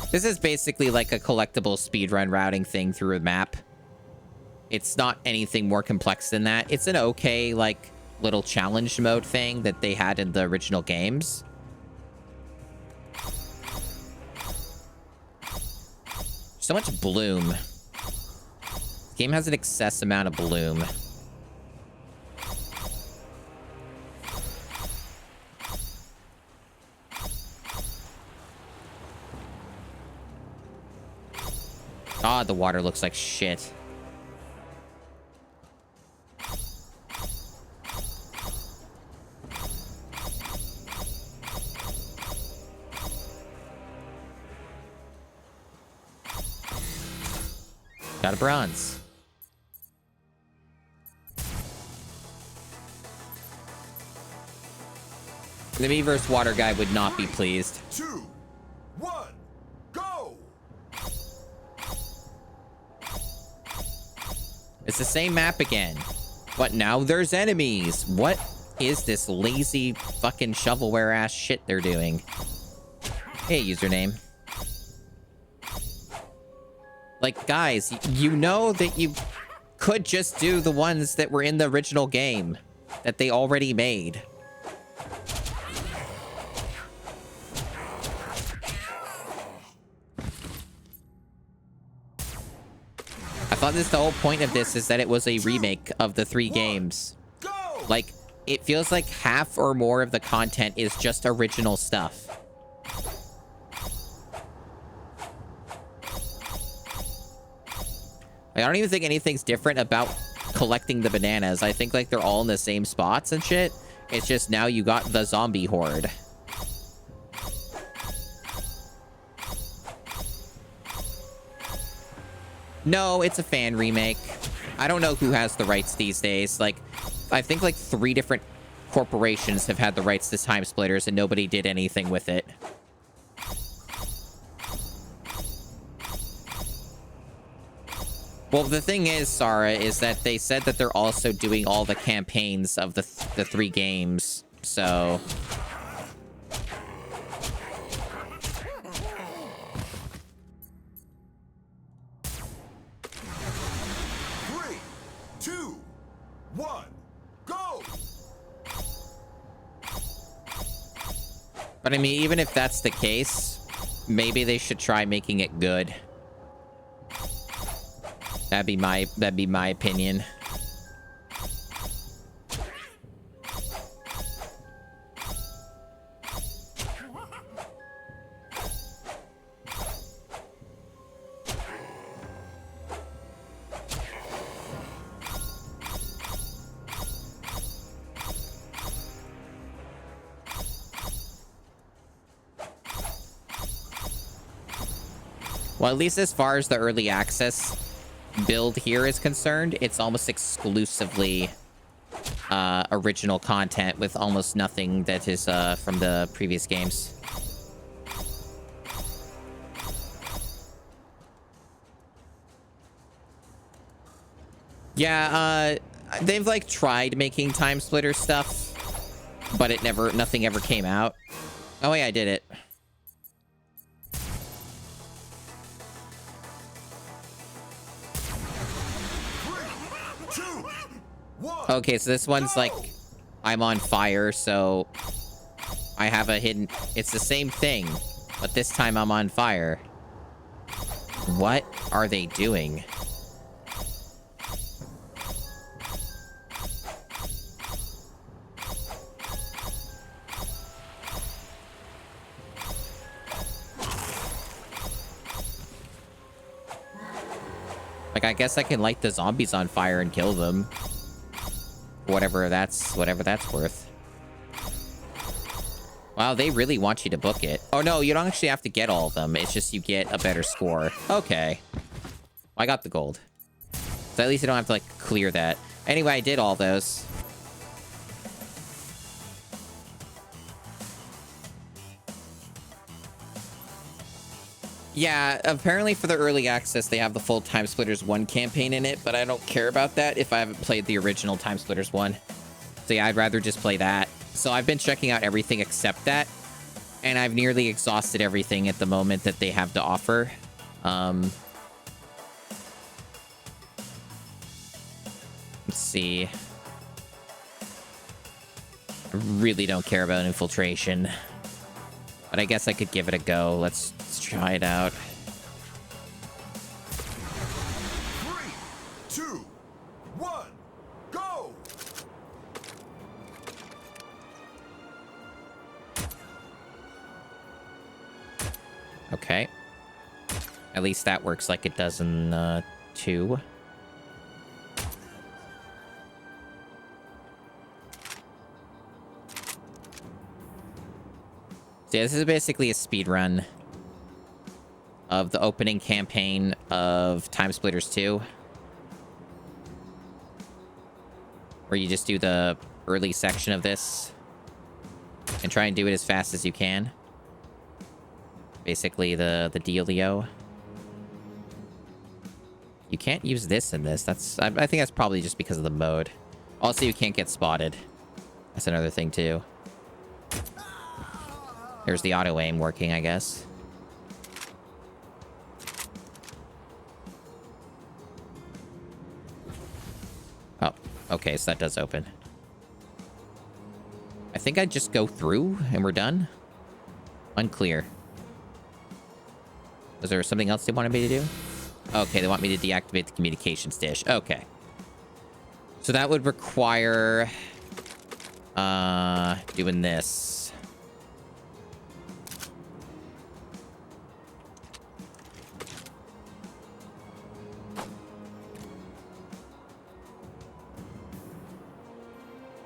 This is basically like a collectible speedrun routing thing through a map. It's not anything more complex than that. It's an okay, like, little challenge mode thing that they had in the original games. So much bloom. Game has an excess amount of bloom. Ah, the water looks like shit. Got a bronze. The me versus water guy would not be pleased. 2, 1, go! It's the same map again. What, now there's enemies? What is this lazy fucking shovelware ass shit they're doing? Hey, username. Like, guys, you know that you could just do the ones that were in the original game that they already made. I thought the whole point of this is that it was a remake of the 3 games. Like, it feels like half or more of the content is just original stuff. I don't even think anything's different about collecting the bananas. I think, like, they're all in the same spots and shit. It's just now you got the zombie horde. No, it's a fan remake. I don't know who has the rights these days. Like, I think, like, 3 different corporations have had the rights to Timesplitters, and nobody did anything with it. Well, the thing is, Sarah, is that they said that they're also doing all the campaigns of the 3 games, so... Three, two, one, go! But I mean, even if that's the case, maybe they should try making it good. That'd be my opinion. Well, at least as far as the early access build here is concerned, it's almost exclusively original content with almost nothing that is from the previous games. Yeah, they've like tried making Timesplitter stuff, but nothing ever came out. Oh yeah, I did it. Okay, so this one's like, I'm on fire, so I have a hidden... It's the same thing, but this time I'm on fire. What are they doing? Like, I guess I can light the zombies on fire and kill them. Whatever that's worth. Wow, they really want you to book it. Oh no, you don't actually have to get all of them. It's just you get a better score. Okay. I got the gold. So at least I don't have to, like, clear that. Anyway, I did all those. Yeah, apparently for the early access, they have the full Timesplitters 1 campaign in it, but I don't care about that if I haven't played the original Timesplitters 1. So yeah, I'd rather just play that. So I've been checking out everything except that, and I've nearly exhausted everything at the moment that they have to offer. Let's see. I really don't care about infiltration, but I guess I could give it a go. Let's try it out. 2, 1, go! Okay. At least that works like it does in 2. So yeah, this is basically a speed run of the opening campaign of Timesplitters 2. Where you just do the early section of this and try and do it as fast as you can. Basically the dealio. You can't use this in this. I think that's probably just because of the mode. Also, you can't get spotted. That's another thing too. There's the auto aim working, I guess. Oh, okay, so that does open. I think I'd just go through and we're done. Unclear. Was there something else they wanted me to do? Okay, they want me to deactivate the communications dish. Okay. So that would require doing this.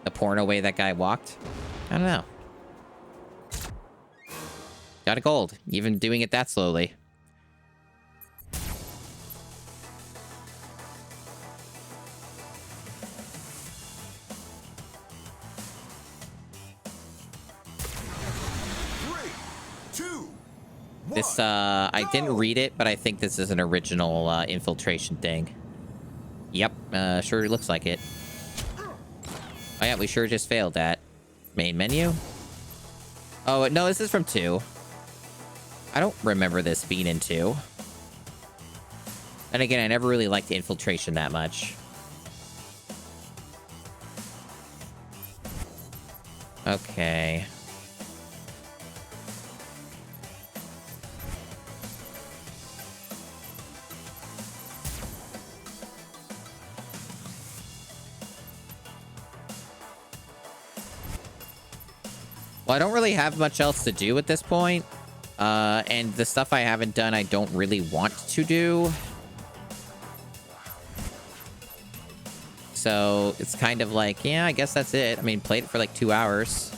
The porno way that guy walked? I don't know. Got a gold, even doing it that slowly. This, I didn't read it, but I think this is an original infiltration thing. Yep, sure looks like it. Oh yeah, we sure just failed that. Main menu? Oh, no, this is from 2. I don't remember this being in 2. And again, I never really liked infiltration that much. Okay. Well, I don't really have much else to do at this point. And the stuff I haven't done, I don't really want to do. So it's kind of like, yeah, I guess that's it. I mean, played it for like 2 hours.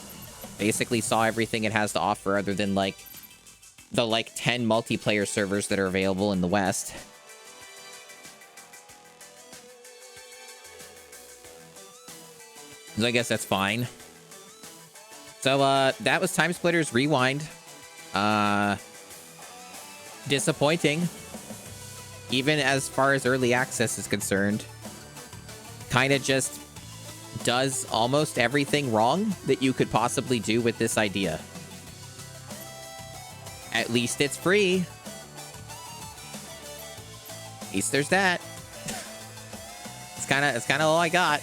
Basically saw everything it has to offer other than like the 10 multiplayer servers that are available in the West. So I guess that's fine. So, that was Timesplitters Rewind. Disappointing. Even as far as early access is concerned. Kind of just does almost everything wrong that you could possibly do with this idea. At least it's free. At least there's that. It's kind of all I got.